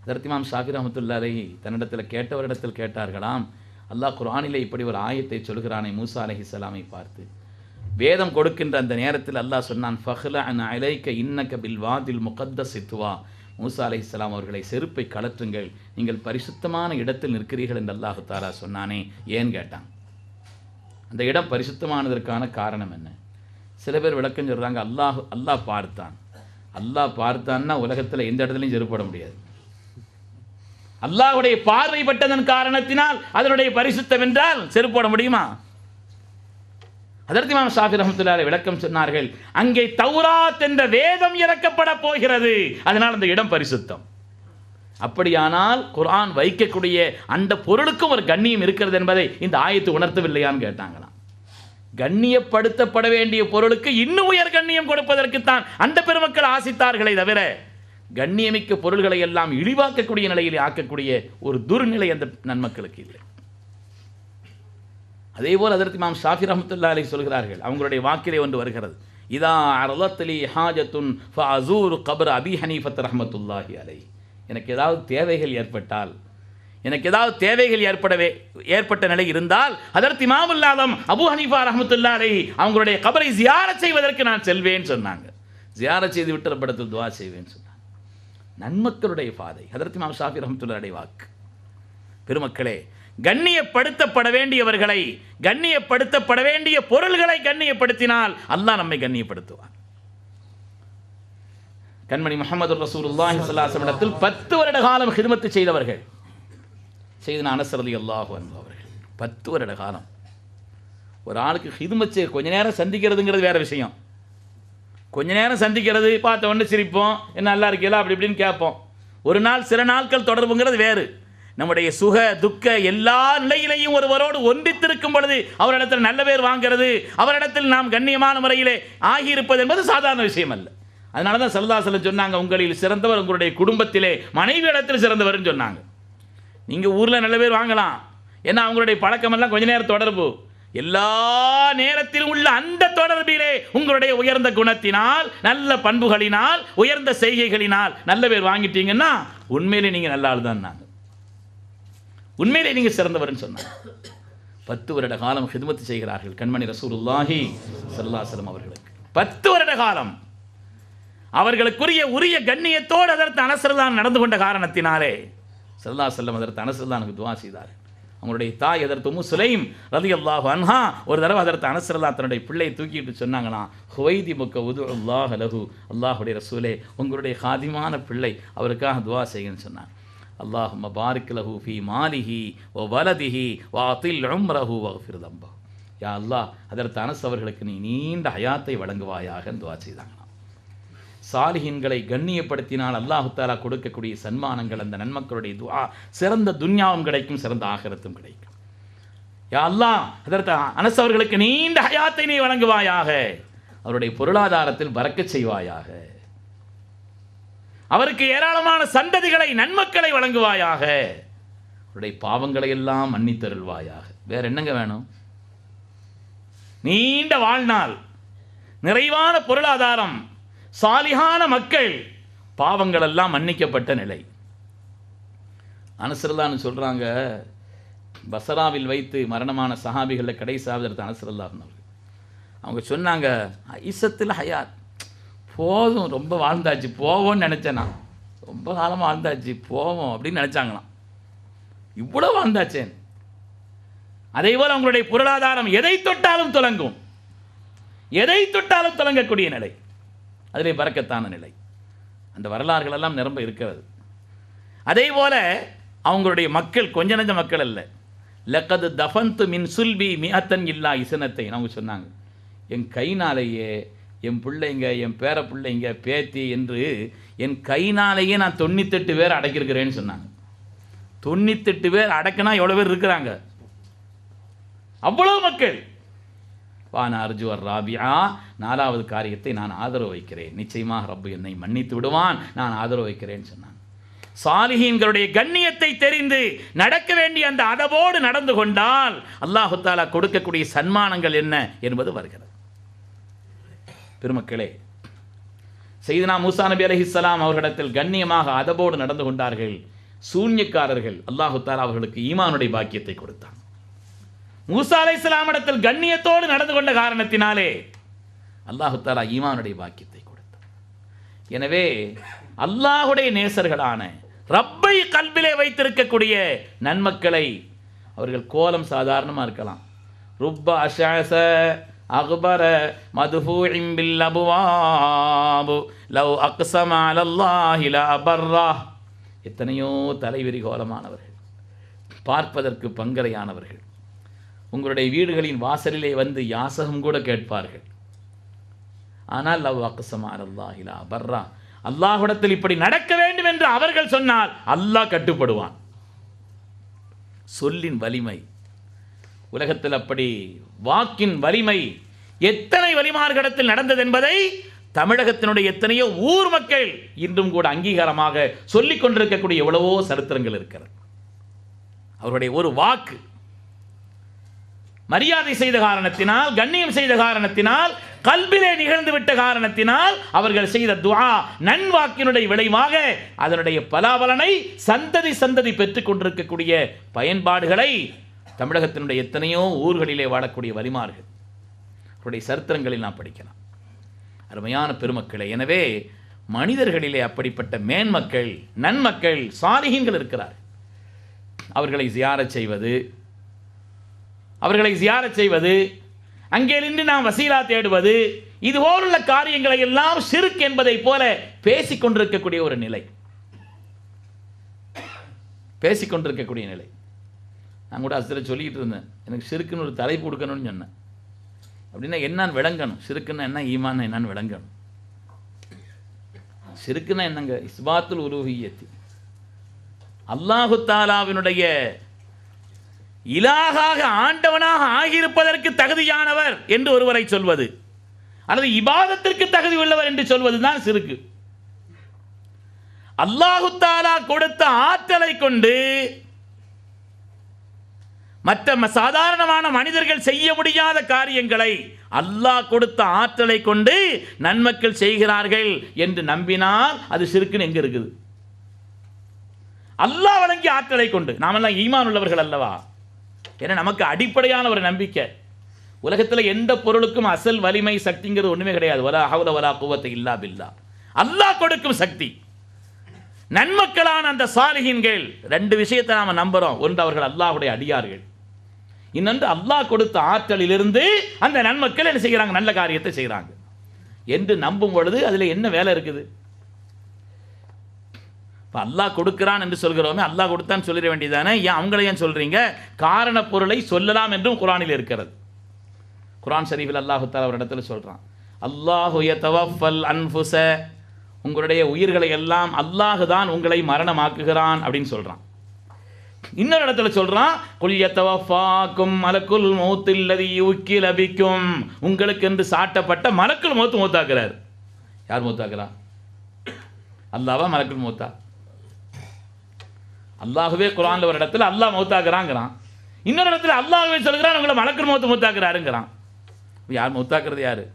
ஹஜ்ரத் இமாம் ஷாஃபி ரஹ்மத்துல்லாஹி அலைஹி தன்னிடத்தில் கேட்டவரிடத்தில் கேட்டார்களாம், அல்லாஹ் குர்ஆனிலே இப்படி ஒரு ஆயத்தை சொல்கிறானே மூசா அலைஹிஸ்ஸலாமை பார்த்து. வேதம் கொடுக்கின்ற அந்த நேரத்தில் அல்லாஹ் சொன்னான், ஃபஹ்லஅன் அலைக இன்னக பில் வாதில் முகத்தஸ் துவா. மூசா அலைஹிஸ்ஸலாம் அவர்களை செருப்பை கலற்றுங்கள், நீங்கள் பரிசுத்தமான இடத்தில் நிற்கிறீர்கள் என்று அல்லாஹு தஆலா சொன்னானே, ஏன் கேட்டான். அந்த இடம் பரிசுத்தமானதற்கான காரணம் என்ன? சில பேர் விளக்கம் சொல்கிறாங்க, அல்லாஹ் பார்த்தான். அல்லாஹ் பார்த்தான்னா உலகத்தில் எந்த இடத்துலையும் செருப்பட முடியாது. அல்லாஹ்வுடைய பார்வை பட்டதன் காரணத்தினால் அதனுடைய பரிசுத்தம் என்றால் செருப்போட முடியுமா? ஹஜ்ரத் இமாம் ஷாஃபி ரஹ்மத்துல்லாஹி அலைஹி விளக்கம் சொன்னார்கள், அங்கே தௌராத் என்ற வேதம் இறக்கப்பட போகிறது, அதனால் அந்த இடம் பரிசுத்தம். அப்படியானால் குர்ஆன் வைக்கக்கூடிய அந்த பொருளுக்கும் ஒரு கண்ணியம் இருக்கிறது என்பதை இந்த ஆயத்து உணர்த்தவில்லையான்னு கேட்டாங்களாம். கண்ணியப்படுத்தப்பட வேண்டிய பொருளுக்கு இன்னும் உயர் கண்ணியம் கொடுப்பதற்குத்தான் அந்த பெருமக்கள் ஆசித்தார்களே தவிர, கண்ணியமிக்க பொருள்களை எல்லாம் இழிவாக்கக்கூடிய நிலையில் ஆக்கக்கூடிய ஒரு துர்நிலை அந்த நன்மக்களுக்கு இல்லை. அதேபோல் ஹஜ்ரத் இமாம் ஷாஃபி ரஹ்மத்துல்லாஹி அலைஹி சொல்கிறார்கள், அவங்களுடைய வாக்கிலே ஒன்று வருகிறது, இதா அரலத்லி ஹாஜத்துன் ஃபஅஸூரு கப்ர அபி ஹனீஃபத் ரஹ்மத்துல்லாஹி அலைஹி. எனக்கு ஏதாவது தேவைகள் ஏற்பட்டால், எனக்கு ஏதாவது தேவைகள் ஏற்பட்ட நிலை இருந்தால் ஹஜ்ரத் இமாமுல் ஆலம் அபூ ஹனீஃபா ரஹ்மத்துல்லாஹி அலைஹி அவங்களுடைய கபரை ஜியாரத் செய்வதற்கு நான் செல்வேன்னு சொன்னாங்க. ஜியாரத் செய்து விட்டு ரப்பிடத்தில் துஆ செய்வேன்னு சொன்னாங்க. நன்மக்களுடைய பாதை ஹஜ்ரத் இமாம் ஷாஃபி ரஹ்மத்துல்லாஹி அலைஹி வாக்கு. பெருமக்களே, கண்ணியப்படுத்தப்பட வேண்டியவர்களை, கண்ணியப்படுத்தப்பட வேண்டிய பொருள்களை கண்ணியப்படுத்தினால் அல்லாஹ் நம்மை கண்ணியப்படுத்துவார். கண்மணி முஹம்மது ரசூலுல்லாஹி ஸல்லல்லாஹு அலைஹி வஸல்லம் 10 வருட காலம் ஹிதமத்து செய்தவர்கள் சையதுனா அனஸ் ரலியல்லாஹு அன்ஹு அவர்கள். 10 வருட காலம் ஒரு ஆளுக்கு ஹிதமத் செய்ய கொஞ்ச நேரம் சந்திக்கிறதுங்கிறது வேற விஷயம். கொஞ்ச நேரம் சந்திக்கிறது, பார்த்த உடனே சிரிப்போம், என்ன நல்லா இருக்கீங்களா அப்படி இப்படின்னு கேட்போம். ஒரு நாள் சில நாட்கள் தொடர்புங்கிறது வேறு. நம்முடைய சுக துக்க எல்லா நிலையிலையும் ஒருவரோடு ஒன்றித்திருக்கும் பொழுது அவரிடத்தில் நல்ல பேர் வாங்கிறது, அவரிடத்தில் நாம் கண்ணியமான முறையிலே ஆகியிருப்பது என்பது சாதாரண விஷயம் அல்ல. அதனால தான் ஸல்லல்லாஹு அலைஹி வஸல்லம் சொன்னாங்க, உங்களில் சிறந்தவர் உங்களுடைய குடும்பத்திலே மனைவி இடத்தில் சிறந்தவர்னு சொன்னாங்க. நீங்கள் ஊரில் நல்ல பேர் வாங்கலாம், ஏன்னா அவங்களுடைய பழக்கமெல்லாம் கொஞ்ச நேரம் தொடர்பு. எல்லா நேரத்திலும் உள்ள அந்த தொடர்பிலே உங்களுடைய உயர்ந்த குணத்தினால், நல்ல பண்புகளினால், உயர்ந்த செய்கைகளினால் நல்ல பேர் வாங்கிட்டீங்கன்னா உண்மையிலே நீங்கள் நல்ல ஆள் தான். உண்மையிலே நீங்கள் சிறந்தவர்னு சொன்னாங்க. 10 வருட காலம் ஹித்மத் செய்கிறார்கள் கண்மணி ரசூலுல்லாஹி ஸல்லல்லாஹு அலைஹி வஸல்லம் அவர்களுக்கு. 10 வருட காலம் அவர்களுக்குரிய உரிய கண்ணியத்தோடு அதற்கு அனஸ்ருல்லான் நடந்து கொண்ட காரணத்தினாலே ஸல்லல்லாஹு அலைஹி வஸல்லம் அதற்கு அனஸ்ருல்லானுக்கு துஆ செய்தார்கள். அவங்களுடைய தாய் அதற்கு உம்மு சுலைம் ரலியல்லாஹு அன்ஹா ஒரு தடவை அதற்கு அனஸ்ருல்லாஹ் தன்னுடைய பிள்ளையை தூக்கிட்டு சொன்னாங்களாம், ஹுவைதி முக்க உதுல்லாஹ் லஹு, அல்லாஹுடைய ரசூலே உங்களுடைய காதிமான பிள்ளை அவருக்காக துஆ செய்யுங்கன்னு சொன்னாங்க. அல்லாஹும்ம பாரிக் லஹு ஃபீ மாலிஹி வ வலதிஹி வ அதில் உம்ரஹு வஃபிர் தம்பஹு. யா அல்லாஹ் அதற்கு அனஸ் அவர்களுக்கு நீ நீண்ட ஹயாத்தை வழங்குவாயாக துஆ செய்தாங்களாம். சாலிஹீன்களை கண்ணியப்படுத்தினால் அல்லாஹு தஆலா கொடுக்கக்கூடிய சன்மானங்கள், அந்த நன்மக்களுடைய துஆ சிறந்த துன்யாவும் கிடைக்கும், சிறந்த ஆகிரத்தும் கிடைக்கும். யா அல்லாஹ் அதற்கு அனஸ் அவர்களுக்கு நீண்ட ஹயாத்தை நீ வழங்குவாயாக, அவருடைய பொருளாதாரத்தில் பரக்கத் செய்வாயாக, அவருக்கு ஏராளமான சந்ததிகளை நன்மக்களை வழங்குவாயாக, அவருடைய பாவங்களை எல்லாம் மன்னித்தருள்வாயாக. வேற என்னங்க வேணும்? நீண்ட வாழ்நாள், நிறைவான பொருளாதாரம், சாலிஹான மக்கள், பாவங்கள் எல்லாம் மன்னிக்கப்பட்ட நிலை. அனஸ்ருல்லான்னு சொல்றாங்க, பசராவில் வைத்து மரணமான சஹாபிகளில் கடைசாவதற்கு அனஸ்ருல்லாஹ் அவங்க சொன்னாங்க, ஐசத்தில் ஹயாத், போதும் ரொம்ப வாழ்ந்தாச்சு போவோம்னு நினச்சேன், நான் ரொம்ப காலமாக வாழ்ந்தாச்சு போவோம் அப்படின்னு நினச்சாங்களாம். இவ்வளோ வாழ்ந்தாச்சேன். அதே போல் அவங்களுடைய பொருளாதாரம் எதை தொட்டாலும் துலங்கும், எதை தொட்டாலும் துலங்கக்கூடிய நிலை, அதிலே பரக்கத்தான நிலை. அந்த வரலாறுகள் எல்லாம் நிரம்ப இருக்கிறது. அதே போல அவங்களுடைய மக்கள் கொஞ்ச நஞ்ச மக்கள் அல்ல. லக்கது தஃபன்து மின் சுல்பி மிஅத்தன் இல்லா இசனத்தை அவங்க சொன்னாங்க, என் கைனாலேயே என் பிள்ளைங்க, என் பேர பிள்ளைங்க, பேத்தி என்று என் கைனாலேயே நான் 98 பேர் அடக்கியிருக்கிறேன்னு சொன்னாங்க. 98 பேர் அடக்கினா எவ்வளோ பேர் இருக்கிறாங்க? அவ்வளோ மக்கள். வான அர்ஜுவர் ராபியா, 4வது காரியத்தை நான் ஆதரவு வைக்கிறேன், நிச்சயமாக ரப்பு என்னை மன்னித்து விடுவான், நான் ஆதரவு வைக்கிறேன்னு சொன்னாங்க. சாலிஹீன்களுடைய கண்ணியத்தை தெரிந்து நடக்க வேண்டிய அந்த அதவோடு நடந்து கொண்டால் அல்லாஹு தஆலா கொடுக்கக்கூடிய சன்மானங்கள் என்ன என்பது வருகிறது. பெருமக்களே, சையதுனா மூசா நபி அலைஹிஸ்ஸலாம் அவர்களிடத்தில் கண்ணியமாக அதபோடு நடந்து கொண்டார்கள். சூன்யக்காரர்கள் அல்லாஹு தஆலா அவர்களுக்கு ஈமானுடைய பாக்கியத்தை கொடுத்தான். மூசா அலைஹிஸ்ஸலாம் இடத்தில் கண்ணியத்தோடு நடந்து கொண்ட காரணத்தினாலே அல்லாஹு தஆலா ஈமானுடைய பாக்கியத்தை கொடுத்தான். எனவே அல்லாஹுடைய நேசர்களான ரப்பை கல்விலே வைத்திருக்கக்கூடிய நன்மக்களை, அவர்கள் கோலம் சாதாரணமாக இருக்கலாம். ருப்ப அஷஅஸ அக்பர மதுஃபூஇன் பில் அப்வாப் லவ் அக்ஸம அலல்லாஹி லஅபர்ரா. எத்தனையோ தலைவிரி கோலமானவர்கள், பார்ப்பதற்கு பங்கரையானவர்கள், உங்களுடைய வீடுகளின் வாசலிலே வந்து யாசகம் கூட கேட்பார்கள். ஆனால் லவ் அக்ஸம அலல்லாஹி லஅபர்ரா, அல்லாஹ்விடத்தில் இப்படி நடக்க வேண்டும் என்று அவர்கள் சொன்னால் அல்லாஹ் கட்டுப்படுவான். சொல்லின் வலிமை, உலகத்தில் அப்படி வாக்கின் வலிமை எத்தனை வலிமார்களிடத்தில் நடந்தது என்பதை தமிழகத்தினுடைய எத்தனையோ ஊர் மக்கள் இன்றும் கூட அங்கீகாரமாக சொல்லிக் கொண்டிருக்கக்கூடிய எவ்வளவோ சரித்திரங்கள் இருக்கிறது. அவருடைய ஒரு வாக்கு மரியாதை செய்த காரணத்தினால், கண்ணியம் செய்த காரணத்தினால், கல்விலே நிகழ்ந்து விட்ட காரணத்தினால் அவர்கள் செய்த துஆ நன்வாக்கினுடைய விளைவாக அதனுடைய பலாபலனை சந்ததி சந்ததி பெற்றுக் கொண்டிருக்கக்கூடிய பயன்பாடுகளை தமிழகத்தினுடைய எத்தனையோ ஊர்களிலே வாழக்கூடிய வலிமார்கள் அவருடைய சரித்திரங்களில் நாம் படிக்கலாம். அருமையான பெருமக்களே, எனவே மனிதர்களிலே அப்படிப்பட்ட மேன்மக்கள், நன்மக்கள், சாலிஹீன்கள் இருக்கிறார். அவர்களை ஜியாரத் செய்வது, அங்கே நின்று நாம் வசீலா தேடுவது, இது போலுள்ள காரியங்களை எல்லாம் ஷிர்க் என்பதை போல பேசிக்கொண்டிருக்கக்கூடிய ஒரு நிலை, பேசிக்கொண்டிருக்கக்கூடிய நிலை. நான் கூட அசல சொல்லிக்கிட்டு இருந்தேன், எனக்கு ஷிர்க்குன்னு ஒரு தலைப்பு கொடுக்கணும்னு சொன்னேன். அப்படின்னா என்னன்னு விளங்கணும், ஷிர்க்குன்னா என்ன, ஈமான் என்னன்னு விளங்கணும். ஷிர்க்குனா என்னங்க? இஸ்பாத்துல் உலூஹிய்யத்தி, அல்லாஹு தாலாவினுடைய இலாகாக ஆண்டவனாக ஆகியிருப்பதற்கு தகுதியானவர் என்று ஒருவரை சொல்வது, அல்லது இபாதத்திற்கு தகுதி உள்ளவர் என்று சொல்வது தான் ஷிர்க். அல்லாஹு தாலா கொடுத்த ஆற்றலை கொண்டு மற்ற சாதாரணமான மனிதர்கள் செய்ய முடியாத காரியங்களை அல்லாஹ் கொடுத்த ஆற்றலை கொண்டு நன்மக்கள் செய்கிறார்கள் என்று நம்பினால் அது ஷிர்க்குன்னு எங்க இருக்குது? அல்லாஹ் வழங்கிய ஆற்றலை கொண்டு. நாமெல்லாம் ஈமான் உள்ளவர்கள் அல்லவா? ஏன்னா நமக்கு அடிப்படையான ஒரு நம்பிக்கை, உலகத்தில் எந்த பொருளுக்கும் அசல் வலிமை சக்திங்கிறது ஒண்ணுமே கிடையாது. வலா ஹவ்ல வலா குவத்த இல்லா பில்லா. அல்லாஹ் கொடுக்கும் சக்தி. நன்மக்களான அந்த சாலிஹீன்கள் ரெண்டு விஷயத்தை நாம நம்புறோம். ஒன்று, அவர்கள் அல்லாஹ்வுடைய அடியார்கள். இன்னொன்று, அல்லாஹ் கொடுத்த ஆற்றலிலிருந்து அந்த நன்மக்கள் என்ன செய்கிறாங்க? நல்ல காரியத்தை செய்கிறாங்க என்று நம்பும் பொழுது அதில் என்ன வேலை இருக்குது? இப்போ அல்லாஹ் கொடுக்கிறான் என்று சொல்கிறோமே, அல்லாஹ் கொடுத்தான்னு சொல்லிட வேண்டியதானே? ஏன் அவங்கள ஏன் சொல்றீங்க? காரண பொருளை சொல்லலாம் என்றும் குர்ஆனில் இருக்கிறது. குர்ஆன் ஷரீஃபில் அல்லாஹ் தஆலா ஒரு இடத்துல சொல்றான், அல்லாஹு யதவஃபல் அன்ஃபுஸ, உங்களுடைய உயிர்களை எல்லாம் அல்லாஹ் தான் உங்களை மரணமாக்குகிறான் அப்படின்னு சொல்றான். இன்னொரு இடத்துல சொல்றான், குல் யதவஃபாக்கும் மலக்குல் மௌத்தில் லதி யுக்கில பிக்கும், உங்களுக்கு என்று சாட்டப்பட்ட மலக்குல் மௌத் மௌத்தாக்குறார். யார் மௌத்தாக்குறா? அல்லாஹ்வா மலக்குல் மௌத்தா? அல்லாஹ்வே குர்ஆன்ல ஒரு இடத்துல அல்லாஹ் மௌத்தாக்குறாங்கிறான், இன்னொரு இடத்துல அல்லாஹ்வே சொல்கிறான் உங்களை மலக்குல் மௌத் மௌத்தாக்குறாருங்கிறான். யார் மௌத்தாக்குறது? யாரு?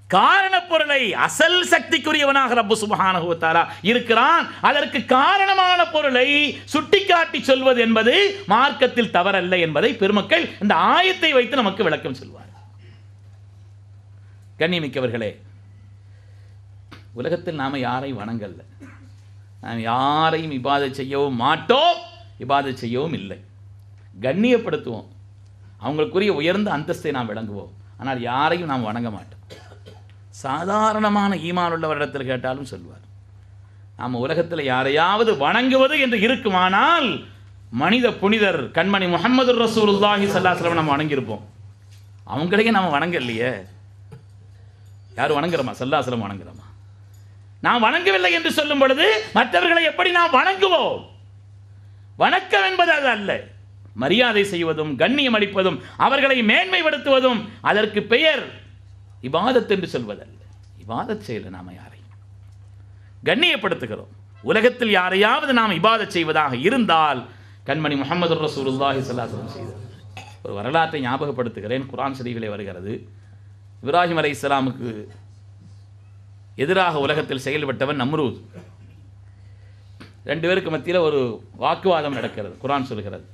காரண பொருளை அசல் சக்திக்குரியவனாக ரப்பு சுப்ஹானஹு வ தஆலா இருக்கிறான். அதற்கு காரணமான பொருளை சுட்டிக்காட்டி சொல்வது என்பது மார்க்கத்தில் தவறல்ல என்பதை பெருமக்கள் இந்த ஆயத்தை வைத்து நமக்கு விளக்கம் சொல்வார். கண்ணியமிக்கவர்களே, உலகத்தில் நாம யாரை வணங்கல்ல, நாம் யாரையும் இபாதத் செய்யவும் மாட்டோம், இபாதத் செய்யவும் இல்லை. கண்ணியப்படுத்துவோம், அவங்களுக்குரிய உயர்ந்த அந்தஸ்தை நாம் விளங்குவோம், ஆனால் யாரையும் நாம் வணங்க மாட்டோம். சாதாரணமான ஈமான் உள்ளவரிடத்தில் கேட்டாலும் சொல்வார், நாம் உலகத்தில் யாரையாவது வணங்குவது என்று இருக்குமானால் மனித புனிதர் கண்மணி முஹம்மது ரசூலுல்லாஹி ஸல்லல்லாஹு அலைஹி வஸல்லம் நம்ம வணங்கியிருப்போம். அவங்களையே நாம் வணங்கலையே. யார் வணங்குறோமா? ஸல்லல்லாஹு அலைஹி வஸல்லம் வணங்குறோமா? நாம் வணங்கவில்லை என்று சொல்லும் பொழுது மற்றவர்களை எப்படி நாம் வணங்குவோம்? வணக்கம் என்பது அது அல்ல. மரியாதை செய்வதும் கண்ணியம் அளிப்பதும் அவர்களை மேன்மைப்படுத்துவதும் அதற்கு பெயர் இபாதத் என்று சொல்வதல்ல. இபாதத் செய்யல, நாம யாரையும் கண்ணியப்படுத்துகிறோம். உலகத்தில் யாரையாவது நாம் இபாதத் செய்வதாக இருந்தால் கண்மணி முஹம்மது ரசூலுல்லாஹி ஸல்லல்லாஹு அலைஹி வஸல்லம் செய்தார். ஒரு வரலாற்றை ஞாபகப்படுத்துகிறேன். குர்ஆன் ஷரீஃபிலே வருகிறது, இப்ராஹிம் அலைஹிஸ்ஸலாமுக்கு எதிராக உலகத்தில் செயல்பட்டவன் நம்ரூத். ரெண்டு பேருக்கு மத்தியில் ஒரு வாக்குவாதம் நடக்கிறது. குர்ஆன் சொல்கிறது,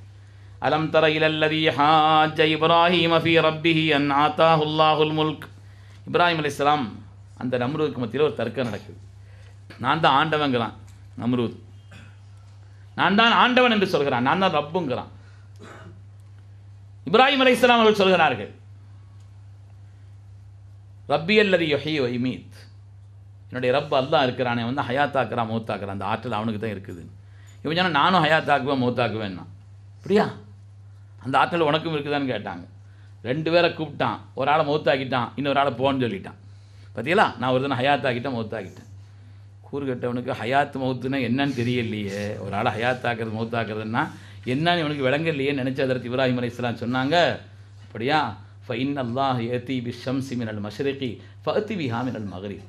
அலம் தர இலல்லதி ஹாஜ்ஜ இப்ராஹீம ஃபீ ரப்பிஹி அன் ஆதாஹுல்லாஹுல் முல்க். இப்ராஹிம் அலைஹிஸ்ஸலாம் அந்த நம்ரூதுக்கு மத்தியில் ஒரு தர்க்கம் நடக்குது. நான் தான் ஆண்டவங்கிறான் நம்ரூத், நான் தான் ஆண்டவன் என்று சொல்கிறான், நான் தான் ரப்புங்கிறான். இப்ராஹிம் அலைஹிஸ்ஸலாம் அவர்கள் சொல்கிறார்கள், ரப்பி அல்லதி யுஹ்யி வ யுமீத், என்னுடைய ரப் அல்லாஹ் இருக்கிறானே, வந்து ஹயாத்தாக்குறான் மௌத்தாக்குறான், அந்த ஆற்றல் அவனுக்கு தான் இருக்குது. இவன் சொன்னால் நானும் ஹயாத்தாக்குவேன் மௌத்தாக்குவேன்னா, அப்படியா அந்த ஆற்றல் உனக்கும் இருக்குதான்னு கேட்டாங்க. ரெண்டு பேரை கூப்பிட்டான், ஒரு ஆளை மௌத்தாக்கிட்டான், இன்னொரு ஆளை போன்னு சொல்லிட்டான். பார்த்தீங்களா, நான் ஒரு தினம் ஹயாத்தாக்கிட்டேன் மௌத்தாக்கிட்டேன். கூறுகட்டவனுக்கு ஹயாத்து மௌத்துன்னா என்னன்னு தெரியலையே, ஒரு ஆளை ஹயாத்தாக்குறது மௌத்தாக்குறதுன்னா என்னன்னு இவனுக்கு விளங்கலையேன்னு நினச்சி அதற்கு இப்ராஹிம் அலைஹிஸ்ஸலாம் சொன்னாங்க, அப்படியா ஃபைன் அல்லாஹ் ஏத்தி பி ஷம்ஸி மினல் மஷ்ரிகி ஃபஅத்தி பிஹா மினல் மக்ரிப்.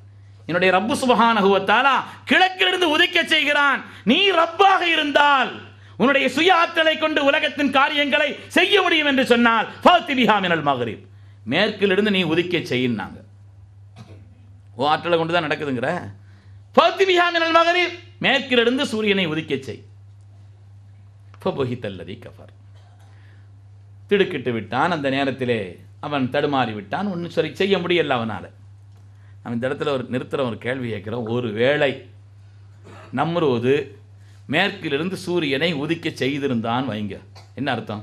என்னுடைய ரப்பு சுப்ஹானஹு வ தஆலா கிழக்கிலிருந்து உதிக்க செய்கிறான். நீ ரப்பாக இருந்தால் உன்னுடைய சுய ஆற்றலை கொண்டு உலகத்தின் காரியங்களை செய்ய முடியும் என்று சொன்னால் ஃபஅத்தி பிஹா மினல் மக்ரிப், மேற்கிலிருந்து நீ உதிக்க செய்யினாங்க. ஓ ஆற்றலை கொண்டு தான் நடக்குதுங்கிற. ஃபஅத்தி பிஹா மினல் மக்ரிப், மேற்கிலிருந்து சூரியனை உதிக்க செய். ஃபபுஹிதல்லதி கஃபர், திடுக்கிட்டு விட்டான். அந்த நேரத்திலே அவன் தடுமாறி விட்டான். ஒன்றும் சரி செய்ய முடியல அவனால். நம்ம இந்த இடத்துல ஒரு நிறுத்துகிற ஒரு கேள்வி கேட்குறோம். ஒரு வேளை நம்ரூது மேற்கிலிருந்து சூரியனை உதிக்க செய்திருந்தான் வைங்க, என்ன அர்த்தம்?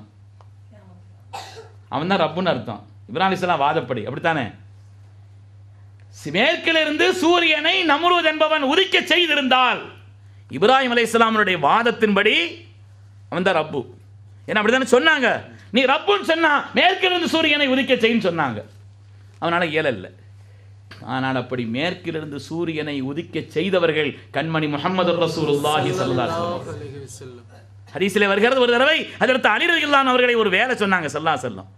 அவன் தான் ரப்புன்னு அர்த்தம். இப்ராஹிம் அலைஹிஸ்ஸலாம் வாதப்படி அப்படித்தானே, மேற்கிலிருந்து சூரியனை நம்ரூத் என்பவன் உதிக்க செய்திருந்தால் இப்ராஹிம் அலைஹிஸ்ஸலாமுடைய வாதத்தின்படி அவன் தான் ரப்பு. ஏன்னா அப்படித்தானே சொன்னாங்க, நீ ரப்புன்னு சொன்னா மேற்கிலிருந்து சூரியனை உதிக்க செய்ன்னு சொன்னாங்க. அவனால் இயலல்ல. ஆனால் அப்படி மேற்கிலிருந்து சூரியனை உதிக்க செய்தவர்கள் கண்மணி முஹம்மது ரசூலுல்லாஹி ஸல்லல்லாஹு அலைஹி வஸல்லம். ஹதீஸிலே வருகிறது, ஒரு தடவை ஹஜ்ரத் அலி ரலியல்லாஹு அவர்களை ஒரு வேலை சொன்னாங்க ஸல்லல்லாஹு அலைஹி வஸல்லம்.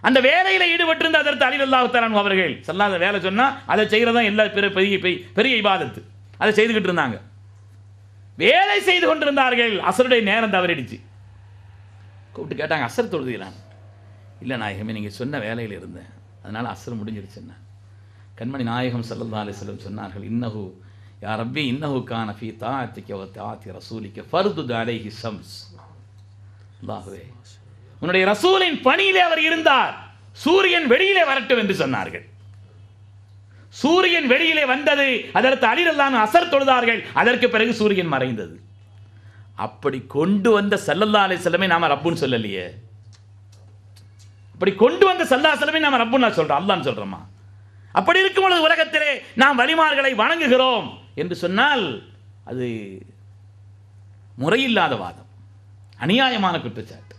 அந்த வேலையில் ஈடுபட்டிருந்த ஹஜ்ரத் அலி ரலியல்லாஹு தஆலா அவர்கள் ஸல்லல்லாஹு வேலை சொன்னா அதை செய்யறதா எல்லா பெரிய இபாதத்து, அதை செய்துகிட்டு இருந்தாங்க. வேலை செய்து கொண்டிருந்தார்கள். அசருடைய நேரம் தவறிடுச்சு. கூப்பிட்டு கேட்டாங்க, அசர் தொழுதுகிறான்? இல்லை நாயகமே, நீங்கள் சொன்ன வேலையில் இருந்தேன், அதனால் அசர் முடிஞ்சிருச்சுன்னா. கண்மணி நாயகம் ஸல்லல்லாஹு அலைஹி வஸல்லம் சொன்னார்கள், இன்னஹு யா ரப்பி இன்னஹு கான ஃபீ தாஅத்திக வ தாஅத்தி ரசூலிக ஃபர்துத் அலைஹி ஷம்ஸ். அல்லாஹ்வே, உன்னுடைய ரசூலின் பணியிலே அவர் இருந்தார், சூரியன் வெளியிலே வரட்டும் என்று சொன்னார்கள். சூரியன் வெளியிலே வந்தது, அதற்கு அலி ரலியல்லாஹு அசர் தொழுதார்கள். அதற்கு பிறகு சூரியன் மறைந்தது. அப்படி கொண்டு வந்த ஸல்லல்லாஹு அலைஹி வஸல்லமே நாம ரப்புன்னு சொல்லலையே. அப்படி கொண்டு வந்த ஸல்லல்லாஹு அலைஹி வஸல்லமே நாம ரப்புன்னு சொல்றோம், அல்லாஹ்னு சொல்றோமா? அப்படி இருக்கும் பொழுது உலகத்திலே நாம் வலிமார்களை வணங்குகிறோம் என்று சொன்னால் அது முறையில்லாத வாதம், அநியாயமான குற்றச்சாட்டு.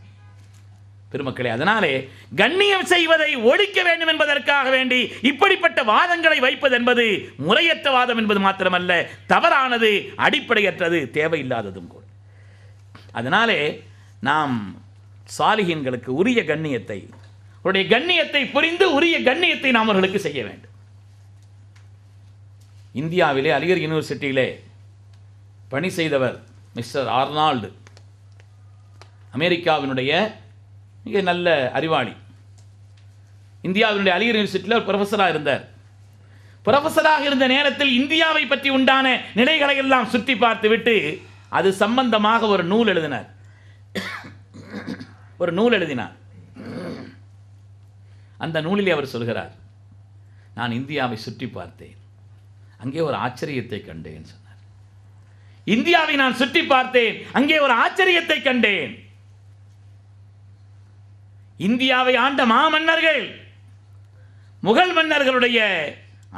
பெருமக்களே, அதனாலே கண்ணியம் செய்வதை ஒழிக்க வேண்டும் என்பதற்காக வேண்டி இப்படிப்பட்ட வாதங்களை வைப்பது என்பது முறையற்ற வாதம் என்பது மாத்திரமல்ல, தவறானது, அடிப்படையற்றது, தேவையில்லாததும் கூட. அதனாலே நாம் சாலிஹீன்களுக்கு உரிய கண்ணியத்தை, அவருடைய கண்ணியத்தை புரிந்து உரிய கண்ணியத்தை நாம் அவர்களுக்கு செய்ய வேண்டும். இந்தியாவிலே அலிகர் யூனிவர்சிட்டியிலே பணி செய்தவர் மிஸ்டர் ஆர்னால்டு, அமெரிக்காவினுடைய மிக நல்ல அறிவாளி. இந்தியாவினுடைய அலிகர் யூனிவர்சிட்டியில் ஒரு ப்ரொஃபஸராக இருந்தார். ப்ரொஃபஸராக இருந்த நேரத்தில் இந்தியாவை பற்றி உண்டான நிலைகளை எல்லாம் சுற்றி பார்த்து விட்டு அது சம்பந்தமாக ஒரு நூல் எழுதினார். அந்த நூலிலே அவர் சொல்கிறார், நான் இந்தியாவை சுற்றி பார்த்தேன், அங்கே ஒரு ஆச்சரியத்தை கண்டேன் சொன்னார். இந்தியாவை நான் சுற்றி பார்த்தேன், அங்கே ஒரு ஆச்சரியத்தை கண்டேன். இந்தியாவை ஆண்ட மாமன்னர்கள், முகல் மன்னர்களுடைய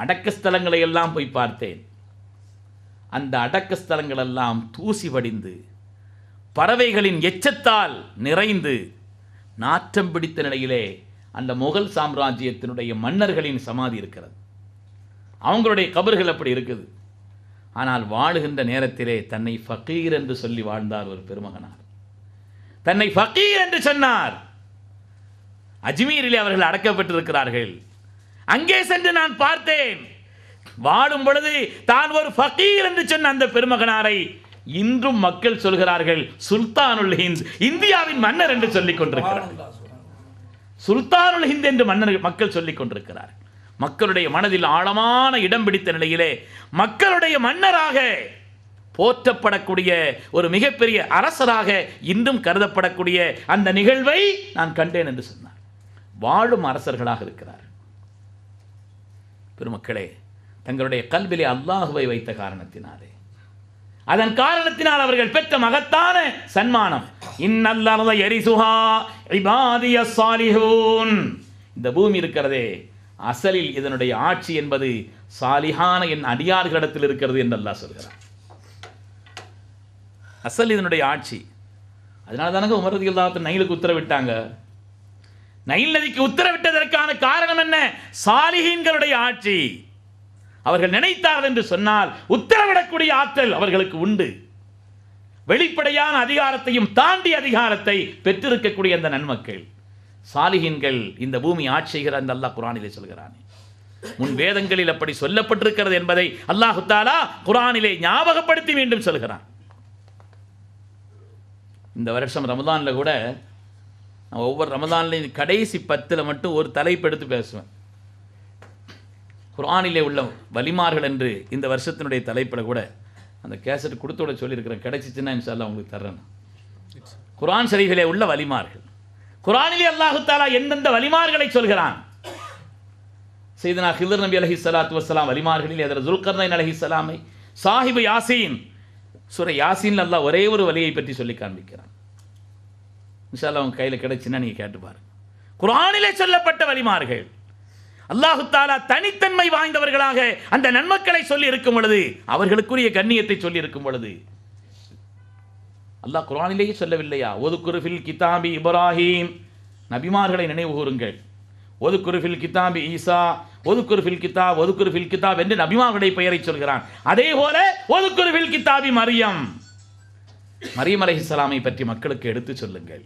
அடக்க ஸ்தலங்களை எல்லாம் போய் பார்த்தேன். அந்த அடக்க ஸ்தலங்கள் எல்லாம் தூசி வடிந்து பறவைகளின் எச்சத்தால் நிறைந்து நாற்றம் பிடித்த நிலையிலே அந்த முகல் சாம்ராஜ்யத்தினுடைய மன்னர்களின் சமாதி இருக்கிறது. அவங்களுடைய கபர்கள் அப்படி இருக்குது. ஆனால் வாழுகின்ற நேரத்திலே தன்னை ஃபகீர் என்று சொல்லி வாழ்ந்தார் ஒரு பெருமகனார். தன்னை ஃபகீர் என்று சொன்னார். அஜ்மீரிலே அவர்கள் அடக்கப்பட்டிருக்கிறார்கள். அங்கே சென்று நான் பார்த்தேன். வாழும் பொழுது தான் ஒரு ஃபகீர் என்று சொன்ன அந்த பெருமகனாரை இன்றும் மக்கள் சொல்கிறார்கள் சுல்தானுல் ஹிந்த், இந்தியாவின் மன்னர் என்று சொல்லிக் கொண்டிருக்கிறார். சுல்தானுல் ஹிந்த் என்று மக்கள் சொல்லிக் கொண்டிருக்கிறார். மக்களுடைய மனதில் ஆழமான இடம் பிடித்த நிலையிலே மக்களுடைய மன்னராக போற்றப்படக்கூடிய ஒரு மிகப்பெரிய அரசராக இன்றும் கருதப்படக்கூடிய அந்த நிகழ்வை நான் கண்டேன் என்று சொன்னார். வாழும் அரசர்களாக இருக்கிறார். பெருமக்களே, தங்களுடைய கல்விலே அல்லாஹுவை வைத்த காரணத்தினாலே, அதன் காரணத்தினால் அவர்கள் பெற்ற மகத்தான சன்மானம், இன்னல்லர்த யரிசுஹா இபாதியஸ் ஸாலிஹூன். இந்த பூமி இருக்கிறதே, அசலில் இதனுடைய ஆட்சி என்பது சாலிஹான என் அடியார்களிடத்தில் இருக்கிறது என்று அல்லாஹ் சொல்கிறார். அசல் இதனுடைய ஆட்சி. அதனால தானங்க உமர் ரலியல்லாஹு அன்ஹு நைலுக்கு உத்தரவிட்டாங்க. நைல் நதிக்கு உத்தரவிட்டதற்கான காரணம் என்ன? சாலிஹீன்களுடைய ஆட்சி. அவர்கள் நினைத்தார்கள் என்று சொன்னால் உத்தரவிடக்கூடிய ஆற்றல் அவர்களுக்கு உண்டு. வெளிப்படையான அதிகாரத்தையும் தாண்டி அதிகாரத்தை பெற்றிருக்கக்கூடிய அந்த நன்மக்கள் சாலிஹீன்கள் இந்த பூமி ஆட்சி செய்கிற அந்த அல்லாஹ் குர்ஆனிலே சொல்கிறான். முன் வேதங்களில் அப்படி சொல்லப்பட்டிருக்கிறது என்பதை அல்லாஹ் தஆலா குர்ஆனிலே ஞாபகப்படுத்தி மீண்டும் சொல்கிறான். இந்த வருஷம் ரமதானில் கூட நான் ஒவ்வொரு ரமதான்லையும் கடைசி 10 மட்டும் ஒரு தலைப்பு எடுத்து பேசுவேன். குர்ஆனிலே உள்ள வலிமார்கள் என்று இந்த வருஷத்தினுடைய தலைப்பில் கூட அந்த கேசட் கொடுத்து விட சொல்லியிருக்கிறேன். கிடைச்சிச்சுன்னா இன்ஷா அல்லாஹ் உங்களுக்கு தர்றேன். குர்ஆன் ஷரீஃபிலே உள்ள வலிமார்கள், குர்ஆனிலே அல்லாஹ் தஆலா எந்தெந்த வலிமார்களை சொல்கிறான். சையதுனா ஹிதர் நபி அலைஹிஸ்ஸலாத்து வஸ்ஸலாம் வலிமார்களில் ஹஜ்ரத் ஸுல்கர்னைன் அலைஹிஸ்ஸலாமை, சாஹிபு யாசீன், சூரா யாசீன்ல அல்லாஹ் ஒரே ஒரு வலியை பற்றி சொல்லி காண்பிக்கிறான். இன்ஷா அல்லாஹ் உங்க கையில் கிடைச்சுன்னா நீங்க கேட்டு பாருங்க. குர்ஆனிலே சொல்லப்பட்ட வலிமார்கள், அல்லாஹ் தஆலா தனித்தன்மை வாய்ந்தவர்களாக அந்த நன்மக்களை சொல்லி இருக்கும் பொழுது, அவர்களுக்குரிய கண்ணியத்தை சொல்லி இருக்கும் பொழுது அல்லாஹ் குர்ஆனிலேயே சொல்லவில்லையா? ஒதுக்குரு ஃபில் கிதாபி இப்ராஹீம், நபிமார்களை நினைவு கூறுங்கள். ஒதுக்குரு ஃபில் கிதாபி ஈசா ஒதுக்குரு ஃபில் கிதாப் ஒதுக்குரு ஃபில் கிதாப் என்று நபிமார்களுடைய பெயரை சொல்கிறான். அதே போல ஒதுக்குரு ஃபில் கிதாபி மரியம், மரியம் அலைஹிஸ்ஸலாமை பற்றி மக்களுக்கு எடுத்து சொல்லுங்கள்.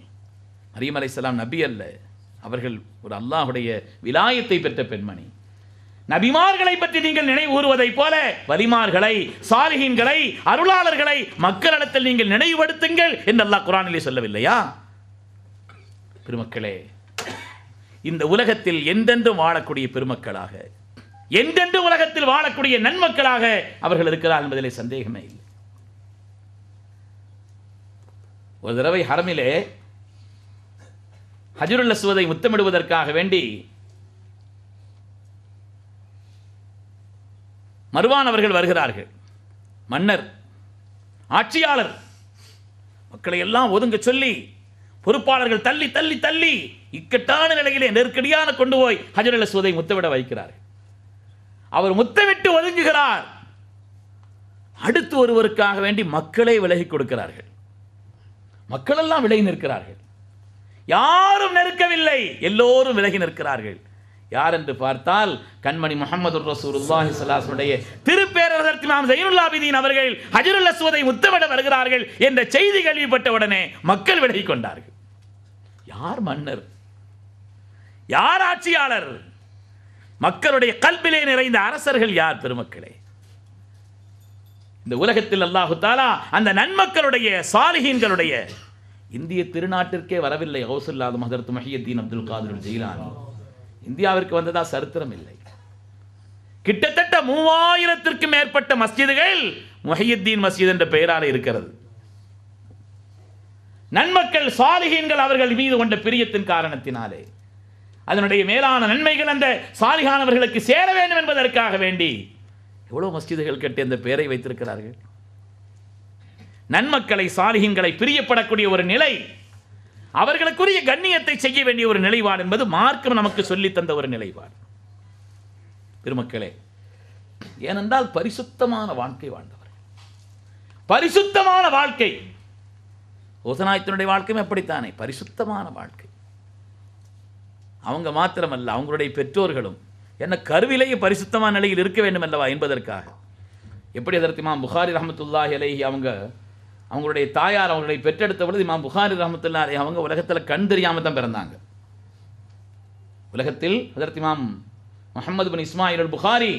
மரியம் அலைஹிஸ்ஸலாம் நபி அல்ல, அவர்கள் ஒரு அல்லாஹுடைய விலாயத்தை பெற்ற பெண்மணி. நபிமார்களை பற்றி நீங்கள் நினைவு கூறுவதைப் போல வலிமார்களை, சாலிஹீன்களை, அருளாளர்களை மக்களிடத்தில் நீங்கள் நினைவுபடுத்துங்கள் என்று அல்லாஹ் குர்ஆனிலே சொல்லவில்லையா? பெருமக்களே, இந்த உலகத்தில் என்றென்றும் வாழக்கூடிய பெருமக்களாக, என்றென்றும் உலகத்தில் வாழக்கூடிய நன்மக்களாக அவர்கள் இருக்கிறார் என்பதிலே சந்தேகமே இல்லை. ஒரு தடவை ஹரமிலே ஹஜ்ருல் அஸ்வதை முத்தமிடுவதற்காக வேண்டி மர்வான் அவர்கள் வருகிறார்கள். மன்னர், ஆட்சியாளர் மக்களை எல்லாம் ஒதுங்க சொல்லி பொறுப்பாளர்கள் தள்ளி தள்ளி தள்ளி இக்கட்டான நிலையிலே நெருக்கடியான கொண்டு போய் ஹஜ்ருல் அஸ்வதை முத்தமிட வைக்கிறார். அவர் முத்தமிட்டு ஒதுங்குகிறார். அடுத்து ஒருவருக்காக வேண்டி மக்களே விலகி கொடுக்கிறார்கள். மக்கள் எல்லாம் விலகி நிற்கிறார்கள். யாரும் நெருக்கவில்லை, எல்லோரும் விலகி நிற்கிறார்கள். யார் என்று பார்த்தால் கண்மணி முஹம்மது ரசூலுல்லாஹி ஸல்லல்லாஹு அலைஹி வஸல்லம் திருப்பேரரசர் இமாம் ஸைனுல் ஆபிதீன் அவர்கள் ஹஜ்ருல் அஸ்வதை முத்தமிட வருகிறார்கள் என்ற செய்தி கேள்விப்பட்டவுடனே மக்கள் விலகி கொண்டார்கள். யார் மன்னர்? யார் ஆட்சியாளர்? மக்களுடைய கல்பிலே நிறைந்த அரசர்கள் யார்? பெருமக்களே, இந்த உலகத்தில் அல்லாஹு தஆலா அந்த நன்மக்களுடைய சாலிஹீன்களுடைய இந்திய திருநாட்டிற்கே வரவில்லை. கௌசுல் ஆலம் ஹஜ்ரத் முஹியுத்தீன் அப்துல் காதிர் ஜீலானி இந்தியாவிற்கு வந்ததா சரித்திரம் இல்லை. கிட்டத்தட்ட 3000த்திற்கும் மேற்பட்ட மஸ்ஜிதுகள் முஹியுத்தீன் மஸ்ஜித் என்ற பெயரால் இருக்கிறது. நன்மக்கள் சாலிஹீன்கள் அவர்கள் மீது கொண்ட பிரியத்தின் காரணத்தினாலே அதனுடைய மேலான நன்மைகள் அந்த சாலிஹானவர்களுக்கு சேர வேண்டும் என்பதற்காக வேண்டி எவ்வளவு மஸ்ஜிதுகள் கட்டி அந்த பெயரை வைத்திருக்கிறார்கள். நன்மக்களை, சாலிஹீன்களை பிரியப்படக்கூடிய ஒரு நிலை, அவர்களுக்குரிய கண்ணியத்தை செய்ய வேண்டிய ஒரு நிலைப்பாடு என்பது மார்க்கம் நமக்கு சொல்லி தந்த ஒரு நிலைப்பாடு. பெருமக்களே, ஏனென்றால் பரிசுத்தமான வாழ்க்கை வாழ்ந்தவர், பரிசுத்தமான வாழ்க்கை. ஓசனாயத்தினுடைய வாழ்க்கையும் எப்படித்தானே பரிசுத்தமான வாழ்க்கை. அவங்க மாத்திரமல்ல, அவங்களுடைய பெற்றோர்களும் என்ன கருவிலேயே பரிசுத்தமான நிலையில் இருக்க வேண்டும் அல்லவா என்பதற்காக. எப்படி அதற்கு இமாம் புகாரி ரஹ்மத்துல்லாஹி அலைஹி அவங்களுடைய தாயார் அவங்களை பெற்றெடுத்த பொழுது இமாம் புகாரி ரஹ்மத்துல்லாஹி அலைஹி அவங்க உலகத்தில் கண் தெரியாமல் தான் பிறந்தாங்க. உலகத்தில் அதற்கு இமாம் முஹம்மது பின் இஸ்மாயில் அல் புகாரி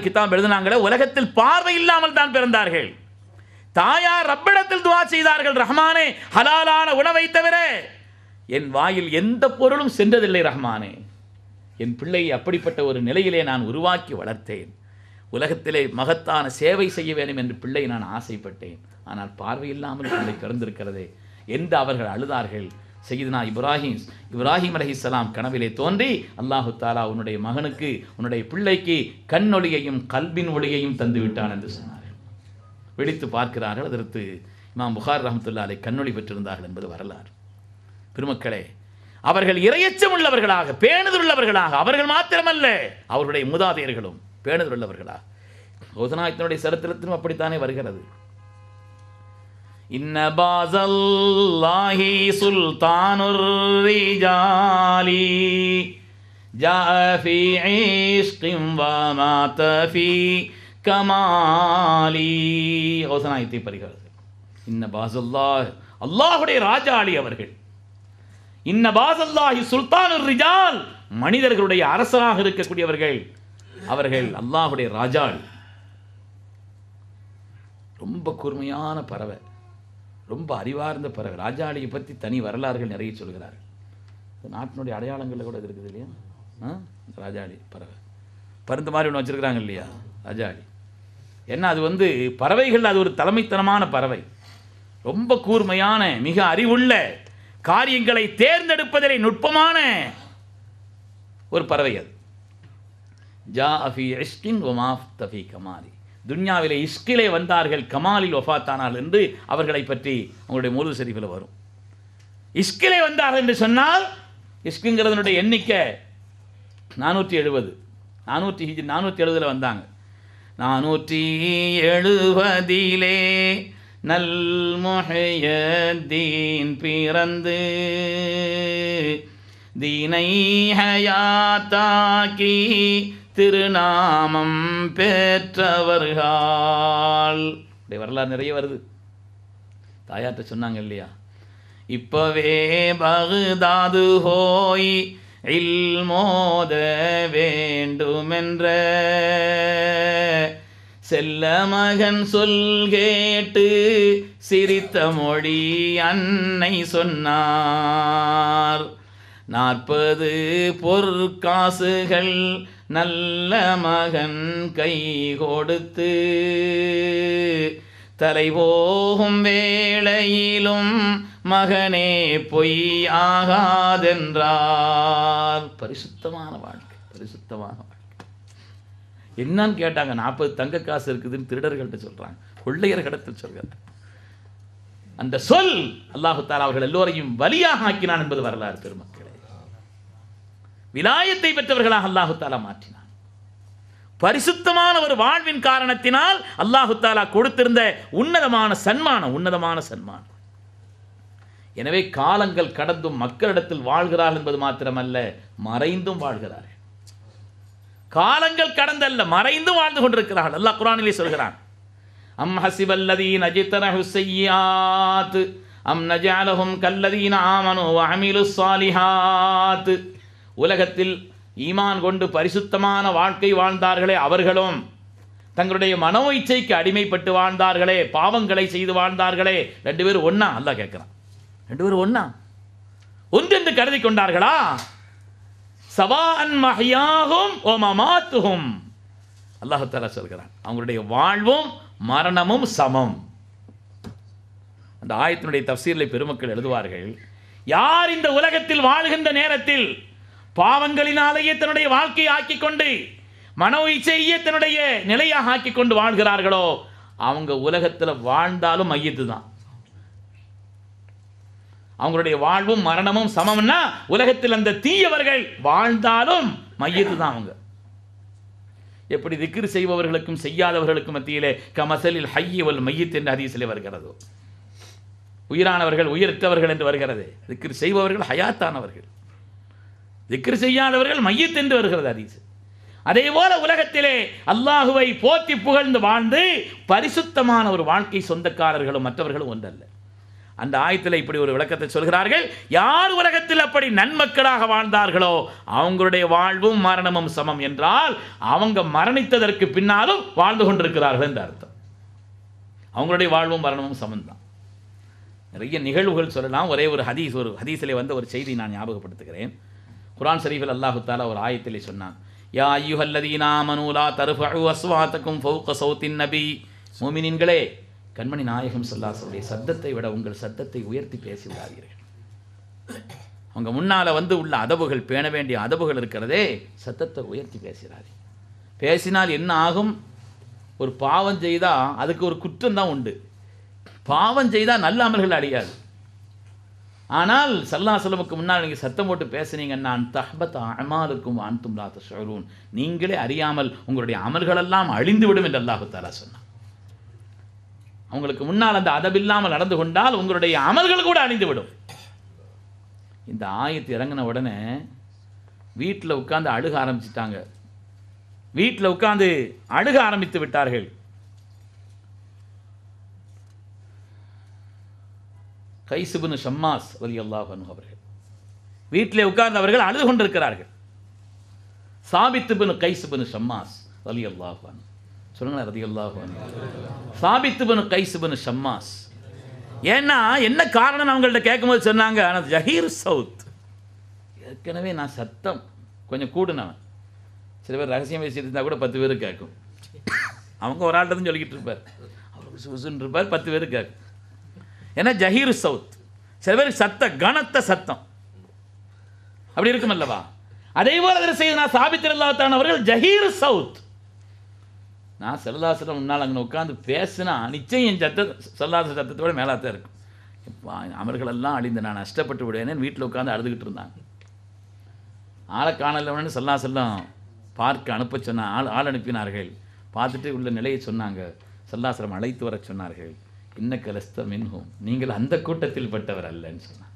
கிதாப் எழுதினாங்களே, உலகத்தில் பார்வை இல்லாமல் தான் பிறந்தார்கள். தாயார் ரப்பிடத்தில் துஆ செய்தார்கள், ரஹ்மானே ஹலாலான உணவை தவிர என் வாயில் எந்த பொருளும் சென்றதில்லை ரஹ்மானே, என் பிள்ளையை அப்படிப்பட்ட ஒரு நிலையிலே நான் உருவாக்கி வளர்த்தேன். உலகத்திலே மகத்தான சேவை செய்ய வேண்டும் என்று பிள்ளை நான் ஆசைப்பட்டேன். ஆனால் பார்வையில்லாமல் பிள்ளை பிறந்திருக்கிறதே என்று அவர்கள் அழுதார்கள். சையதுனா இப்ராஹிம் அலைஹிஸ்ஸலாம் கனவிலே தோன்றி அல்லாஹு தஆலா உன்னுடைய மகனுக்கு, உன்னுடைய பிள்ளைக்கு கண்ணொளியையும் கல்பின் ஒளியையும் தந்து விட்டான் என்று சொன்னார்கள். வெடித்து பார்க்கிறார்கள். அதற்கு இமாம் புகாரி ரஹ்மத்துல்லாஹி அலைஹி கண்ணொளி பெற்றிருந்தார்கள் என்பது வரலாறு. பெருமக்களே, அவர்கள் இறையச்சம் உள்ளவர்களாக, பேணுதல் உள்ளவர்களாக, அவர்கள் மாத்திரமல்ல அவர்களுடைய மூதாதையர்களும் பேணுதல் உள்ளவர்களாக. ஓசனாயத்தினுடைய சரித்திரத்திலும் அப்படித்தானே வருகிறது. இன்ன பாஸல்லாஹி சுல்தானுர் ரிஜாலி ஜாஅ ஃபீ இஷ்கின் வ மாத ஃபீ கமாலி. ஓசனாயத்தை பரிகிறது. இன்ன பாஸல்லாஹ், அல்லாஹ்வுடைய ராஜாளி அவர்கள். இன்ன பாஸல்லாஹி சுல்தானுர் ரிஜால், மனிதர்களுடைய அரசராக இருக்கக்கூடியவர்கள் அவர்கள் அல்லாஹ்வுடைய ராஜாள். ரொம்ப கூர்மையான பறவை, ரொம்ப அறிவார்ந்த பறவை. ராஜாளியை பற்றி தனி வரலாறுகள் நிறைய சொல்கிறார்கள். நாட்டினுடைய அடையாளங்களில் கூட இருக்குது இல்லையா? ராஜாளி பறவை பருந்து மாதிரி ஒன்று வச்சுருக்கிறாங்க இல்லையா ராஜாளி. ஏன்னா அது பறவைகள் அது ஒரு தலைமைத்தனமான பறவை. ரொம்ப கூர்மையான, மிக அறிவுள்ள, காரியங்களை தேர்ந்தெடுப்பதிலே நுட்பமான ஒரு பறவை அது. ஜாஅ ஃபீ இஷ்கின் வ மாத ஃபீ கமாலி. துன்யாவிலே இஷ்கிலே வந்தார்கள், கமாலில் வஃபாத்தானார்கள் என்று அவர்களை பற்றி அவங்களுடைய மௌலூத் ஷரீஃபில் வரும். இஷ்கிலே வந்தார்கள் என்று சொன்னால் இஷ்குங்கிறதனுடைய எண்ணிக்கை 470. 470 வந்தாங்க. 470 நல் முஹய்யத்தீன் பிறந்து தீனை ஹயாத்தாக்கி திருநாமம் பெற்றவர்கள். வரலாறு நிறைய வருது. தாயார்ட்ட சொன்னாங்க இல்லையா, இப்பவே பகுதாது ஹோய் இல்மோத வேண்டுமென்ற செல்ல மகன் சொல் கேட்டு சிரித்த மொழி அன்னை சொன்னார். 40 பொற்காசுகள் நல்ல மகன் கை கொடுத்து தலை போகும் வேளையிலும் மகனே பொய் ஆகாதென்றார். பரிசுத்தமான வாழ்க்கை, பரிசுத்தமான வாழ்க்கை. என்னன்னு கேட்டாங்க. 40 தங்க காசு இருக்குதுன்னு திருடர்கள்ட்ட சொல்றாங்க, கொள்ளையர்களிடத்தில் சொல்கிறார். அந்த சொல் அல்லாஹு தஆலா அவர்கள் எல்லோரையும் வலியாக ஆக்கினான் என்பது வரலாறு பெருமக்களே. விலாயத்தை பெற்றவர்களாக அல்லாஹு தஆலா மாற்றினான். பரிசுத்தமான ஒரு வாழ்வின் காரணத்தினால் அல்லாஹு தஆலா கொடுத்திருந்த உன்னதமான சன்மானம். எனவே காலங்கள் கடந்தும் மக்களிடத்தில் வாழ்கிறார்கள் என்பது மாத்திரமல்ல, மறைந்தும் வாழ்கிறார்கள். காலங்கள் கடந்தல்ல, மறைந்து வாழ்ந்து கொண்டிருக்கிறார்கள். அல்லாஹ் குர்ஆனிலே சொல்கிறான், அம் ஹஸிபல்லதீன அஜ்தரஹு ஸய்யாத் அம் நஜஅலஹும் கல்லதீன ஆமனு வ அமிலுஸ் ஸாலிஹாத். உலகத்தில் ஈமான் கொண்டு பரிசுத்தமான வாழ்க்கை வாழ்ந்தார்களே அவர்களும், தங்களுடைய மனோ இச்சைக்கு அடிமைப்பட்டு வாழ்ந்தார்களே, பாவங்களை செய்து வாழ்ந்தார்களே, 2 பேரும் ஒண்ணா? அல்லாஹ் கேட்கிறான், 2 பேரும் ஒண்ணா? ஒன்றென்று கருதி கொண்டார்களா? சவாஅன் மஹ்யாஹும் வ மமாத்துஹும். அல்லாஹ் தஆலா சொல்கிறான், அவங்களுடைய வாழ்வும் மரணமும் சமம். அந்த ஆயத்தினுடைய தஃசீரிலே பெருமக்கள் எழுதுவார்கள், யார் இந்த உலகத்தில் வாழ்கின்ற நேரத்தில் பாவங்களினாலேயே தன்னுடைய வாழ்க்கையை ஆக்கிக் கொண்டு மனோ இச்சையே தன்னுடைய நிலையாக ஆக்கிக் கொண்டு வாழ்கிறார்களோ அவங்க உலகத்தில் வாழ்ந்தாலும் மையத்து தான். அவங்களுடைய வாழ்வும் மரணமும் சமம்னா உலகத்தில் அந்த தீயவர்கள் வாழ்ந்தாலும் மையத்து தான். அவங்க எப்படி திக்ர் செய்பவர்களுக்கும் செய்யாதவர்களுக்கும் மத்தியிலே கமசலில் ஹய்யி வல் மையத் என்ற ஹதீஸிலே வருகிறதோ, உயிரானவர்கள் உயிரற்றவர்கள் என்று வருகிறது. திக்ர் செய்பவர்கள் ஹயாத்தானவர்கள், திக்ர் செய்யாதவர்கள் மையத் என்று வருகிறது ஹதீஸ். அதே போல உலகத்திலே அல்லாஹுவை போற்றி புகழ்ந்து வாழ்ந்து பரிசுத்தமான ஒரு வாழ்க்கை சொந்தக்காரர்களும் மற்றவர்களும் ஒன்றல்ல. அந்த ஆயத்தில் இப்படி ஒரு விளக்கத்தை சொல்கிறார்கள், யார் உலகத்தில் அப்படி நன்மக்களாக வாழ்ந்தார்களோ அவங்களுடைய வாழ்வும் மரணமும் சமம் என்றால் அவங்க மரணித்ததற்கு பின்னாலும் வாழ்ந்து கொண்டிருக்கிறார்கள் என்ற அர்த்தம். அவங்களுடைய வாழ்வும் மரணமும் சமம்தான். நிறைய நிகழ்வுகள் சொல்லலாம். ஒரே ஒரு ஹதீஸிலே வந்த ஒரு செய்தி நான் ஞாபகப்படுத்துகிறேன். குர்ஆன் ஷரீஃபில் அல்லாஹு தஆலா ஒரு ஆயத்திலே சொன்னான், யா அய்யுஹல்லதீன ஆமனூ லா தர்ஃபஉ அஸ்வாத்தகும் ஃபௌக ஸௌத்தின் நபி. முஃமினீன்களே, கண்மணி நாயகம் ஸல்லல்லாஹு அலைஹி வஸல்லம் சத்தத்தை விட உங்கள் சத்தத்தை உயர்த்தி பேசி விடாதீர்கள். அவங்க முன்னால் வந்து உள்ள அதபுகள், பேண வேண்டிய அதபுகள் இருக்கிறதே, சத்தத்தை உயர்த்தி பேசுகிறார்கள். பேசினால் என்ன ஆகும்? ஒரு பாவம் செய்தால் அதுக்கு ஒரு குற்றம் தான் உண்டு. பாவம் செய்தால் நல்ல அமல்கள் அழியாது. ஆனால் ஸல்லல்லாஹு அலைஹி வஸல்லமுக்கு முன்னால் நீங்கள் சத்தம் போட்டு பேசுனீங்கன்னா தஹ்பத் அமாலுக்கும் அன்தும் லா தஷ்உரூன், நீங்களே அறியாமல் உங்களுடைய அமல்களெல்லாம் அழிந்துவிடும் என்று அல்லாஹ் தஆலா சொன்னான். அவங்களுக்கு முன்னால் அந்த அதபில்லாமல் நடந்து கொண்டால் உங்களுடைய அமல்கள் கூட அழிந்துவிடும். இந்த ஆயத்து இறங்கின உடனே வீட்டில் உட்கார்ந்து அழுக ஆரம்பிச்சிட்டாங்க. வீட்டில் உட்கார்ந்து அழுக ஆரம்பித்து விட்டார்கள். கைஸ் இப்னு ஷம்மாஸ் ரலியல்லாஹு அன்ஹு அவர்கள் வீட்டிலே உட்கார்ந்து அவர்கள் அழுது கொண்டிருக்கிறார்கள். சாபித் இப்னு கைஸ் இப்னு ஷம்மாஸ் ரலியல்லாஹு அன்ஹு, சொல்லுங்களேன் ரலியல்லாஹு அன்ஹு. சாபித் இப்னு கைஸ் இப்னு ஷம்மாஸ். ஏன்னா என்ன காரணம் அவங்கள்ட்ட கேட்கும்போது சொன்னாங்க, ஆனால் ஜஹீர் சவுத், ஏற்கனவே நான் சத்தம் கொஞ்சம் கூடுனவன். சில பேர் ரகசியம் பேசிட்டு இருந்தால் கூட 10 பேர் கேட்கும். அவங்க ஒரு ஆள்கிட்ட தான் சொல்லிக்கிட்டு இருப்பார், அவர் சுசுன்னு இருப்பார், 10 பேர் கேட்கும். ஏன்னா ஜஹீர் சவுத், சில பேர் கனத்த சத்தம் அப்படி இருக்கும் அல்லவா. அதே போல அதில் செய்த சாபித் ரலியல்லாஹு தஆலா அவர்கள் ஜஹீர் சவுத். நான் ஸல்லல்லாஹு அலைஹி வஸல்லம் முன்னால் அங்கே உட்காந்து பேசினா நிச்சயம் என் ஸல்லல்லாஹு அலைஹி சத்தத்தோட மேலாத்தான் இருக்கும். அமர்களெல்லாம் அழிந்து நான் நஷ்டப்பட்டு விடுவேன்னு வீட்டில் உட்காந்து அழுதுகிட்டு இருந்தாங்க. ஆளை காணலன்னு ஸல்லல்லாஹு அலைஹி வஸல்லம் பார்க்க அனுப்ப சொன்ன ஆள் அனுப்பினார்கள். பார்த்துட்டு உள்ள நிலையை சொன்னாங்க. ஸல்லல்லாஹு அலைஹி வஸல்லம் அழைத்து வர சொன்னார்கள். இன்னக்க லஸ்த மின்ஹும், நீங்கள் அந்த கூட்டத்தில் பட்டவர் அல்லன்னு சொன்னார்.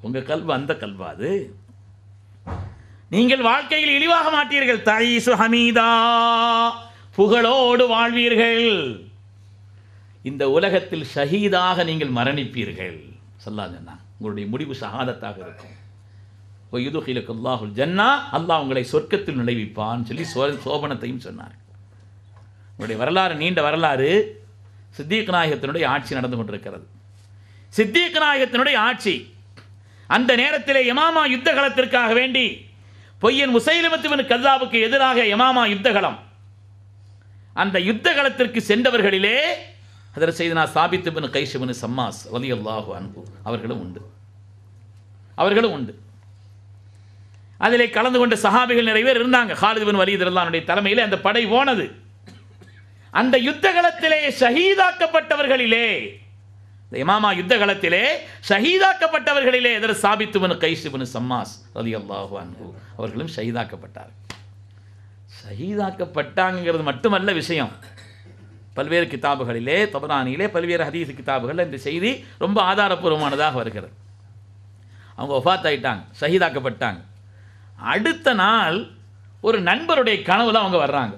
உங்கள் கல்வி அந்த கல்வா அது? நீங்கள் வாழ்க்கையில் இழிவாக மாட்டீர்கள். தஈசு ஹமீதா, புகழோடு வாழ்வீர்கள். இந்த உலகத்தில் ஷஹீதாக நீங்கள் மரணிப்பீர்கள். சொல்லாதுன்னா உங்களுடைய முடிவு ஷஹாதத்தாக இருக்கும். யுதுகிலுக்குல்லாஹுல் ஜன்னா, அல்லாஹ் உங்களை சொர்க்கத்தில் நுழைவிப்பான்னு சொல்லி சோபனத்தையும் சொன்னார். உங்களுடைய வரலாறு நீண்ட வரலாறு. சித்திக் நாயகத்தினுடைய ஆட்சி நடந்து கொண்டிருக்கிறது. சித்திக் நாயகத்தினுடைய ஆட்சி அந்த நேரத்திலே யமாமா யுத்த களத்திற்காக வேண்டி பொய்யன் முசைலிமத்து பின் கல்லாபுக்கு எதிராக யமாமா யுத்தகலம், அந்த யுத்த களத்திற்கு சென்றவர்களிலே ஹதரத் சையதுனா சாபித் பின் கைஸ் பின் சம்மாஸ் ரலியல்லாஹு அன்ஹு அவர்களும் உண்டு. அதிலே கலந்து கொண்ட சஹாபிகள் நிறைய பேர் இருந்தாங்க. காலித் பின் வலீத் ரலியல்லாஹு தலைமையிலே அந்த படை போனது. அந்த யுத்த களத்திலே ஷஹீதாக்கப்பட்டவர்களிலே, இமாமா யுத்த களத்திலே ஷஹீதாக்கப்பட்டவர்களிலே ஹதரத் சாபித் பின் கைஸ் பின் சம்மாஸ் ரலியல்லாஹு அன்ஹு அவர்களும் ஷஹீதாக்கப்பட்டார். ஷஹீதாக்கப்பட்டாங்கிறது மட்டுமல்ல விஷயம். பல்வேறு கிதாபுகளிலே, தபரானியிலே, பல்வேறு ஹதீஸ் கிதாபுகளில் இந்த செய்தி ரொம்ப ஆதாரப்பூர்வமானதாக வருகிறது. அவங்க வஃபாத் ஆகிட்டாங்க, ஷஹீதாக்கப்பட்டாங்க. அடுத்த நாள் ஒரு நண்பருடைய கனவுல அவங்க வர்றாங்க.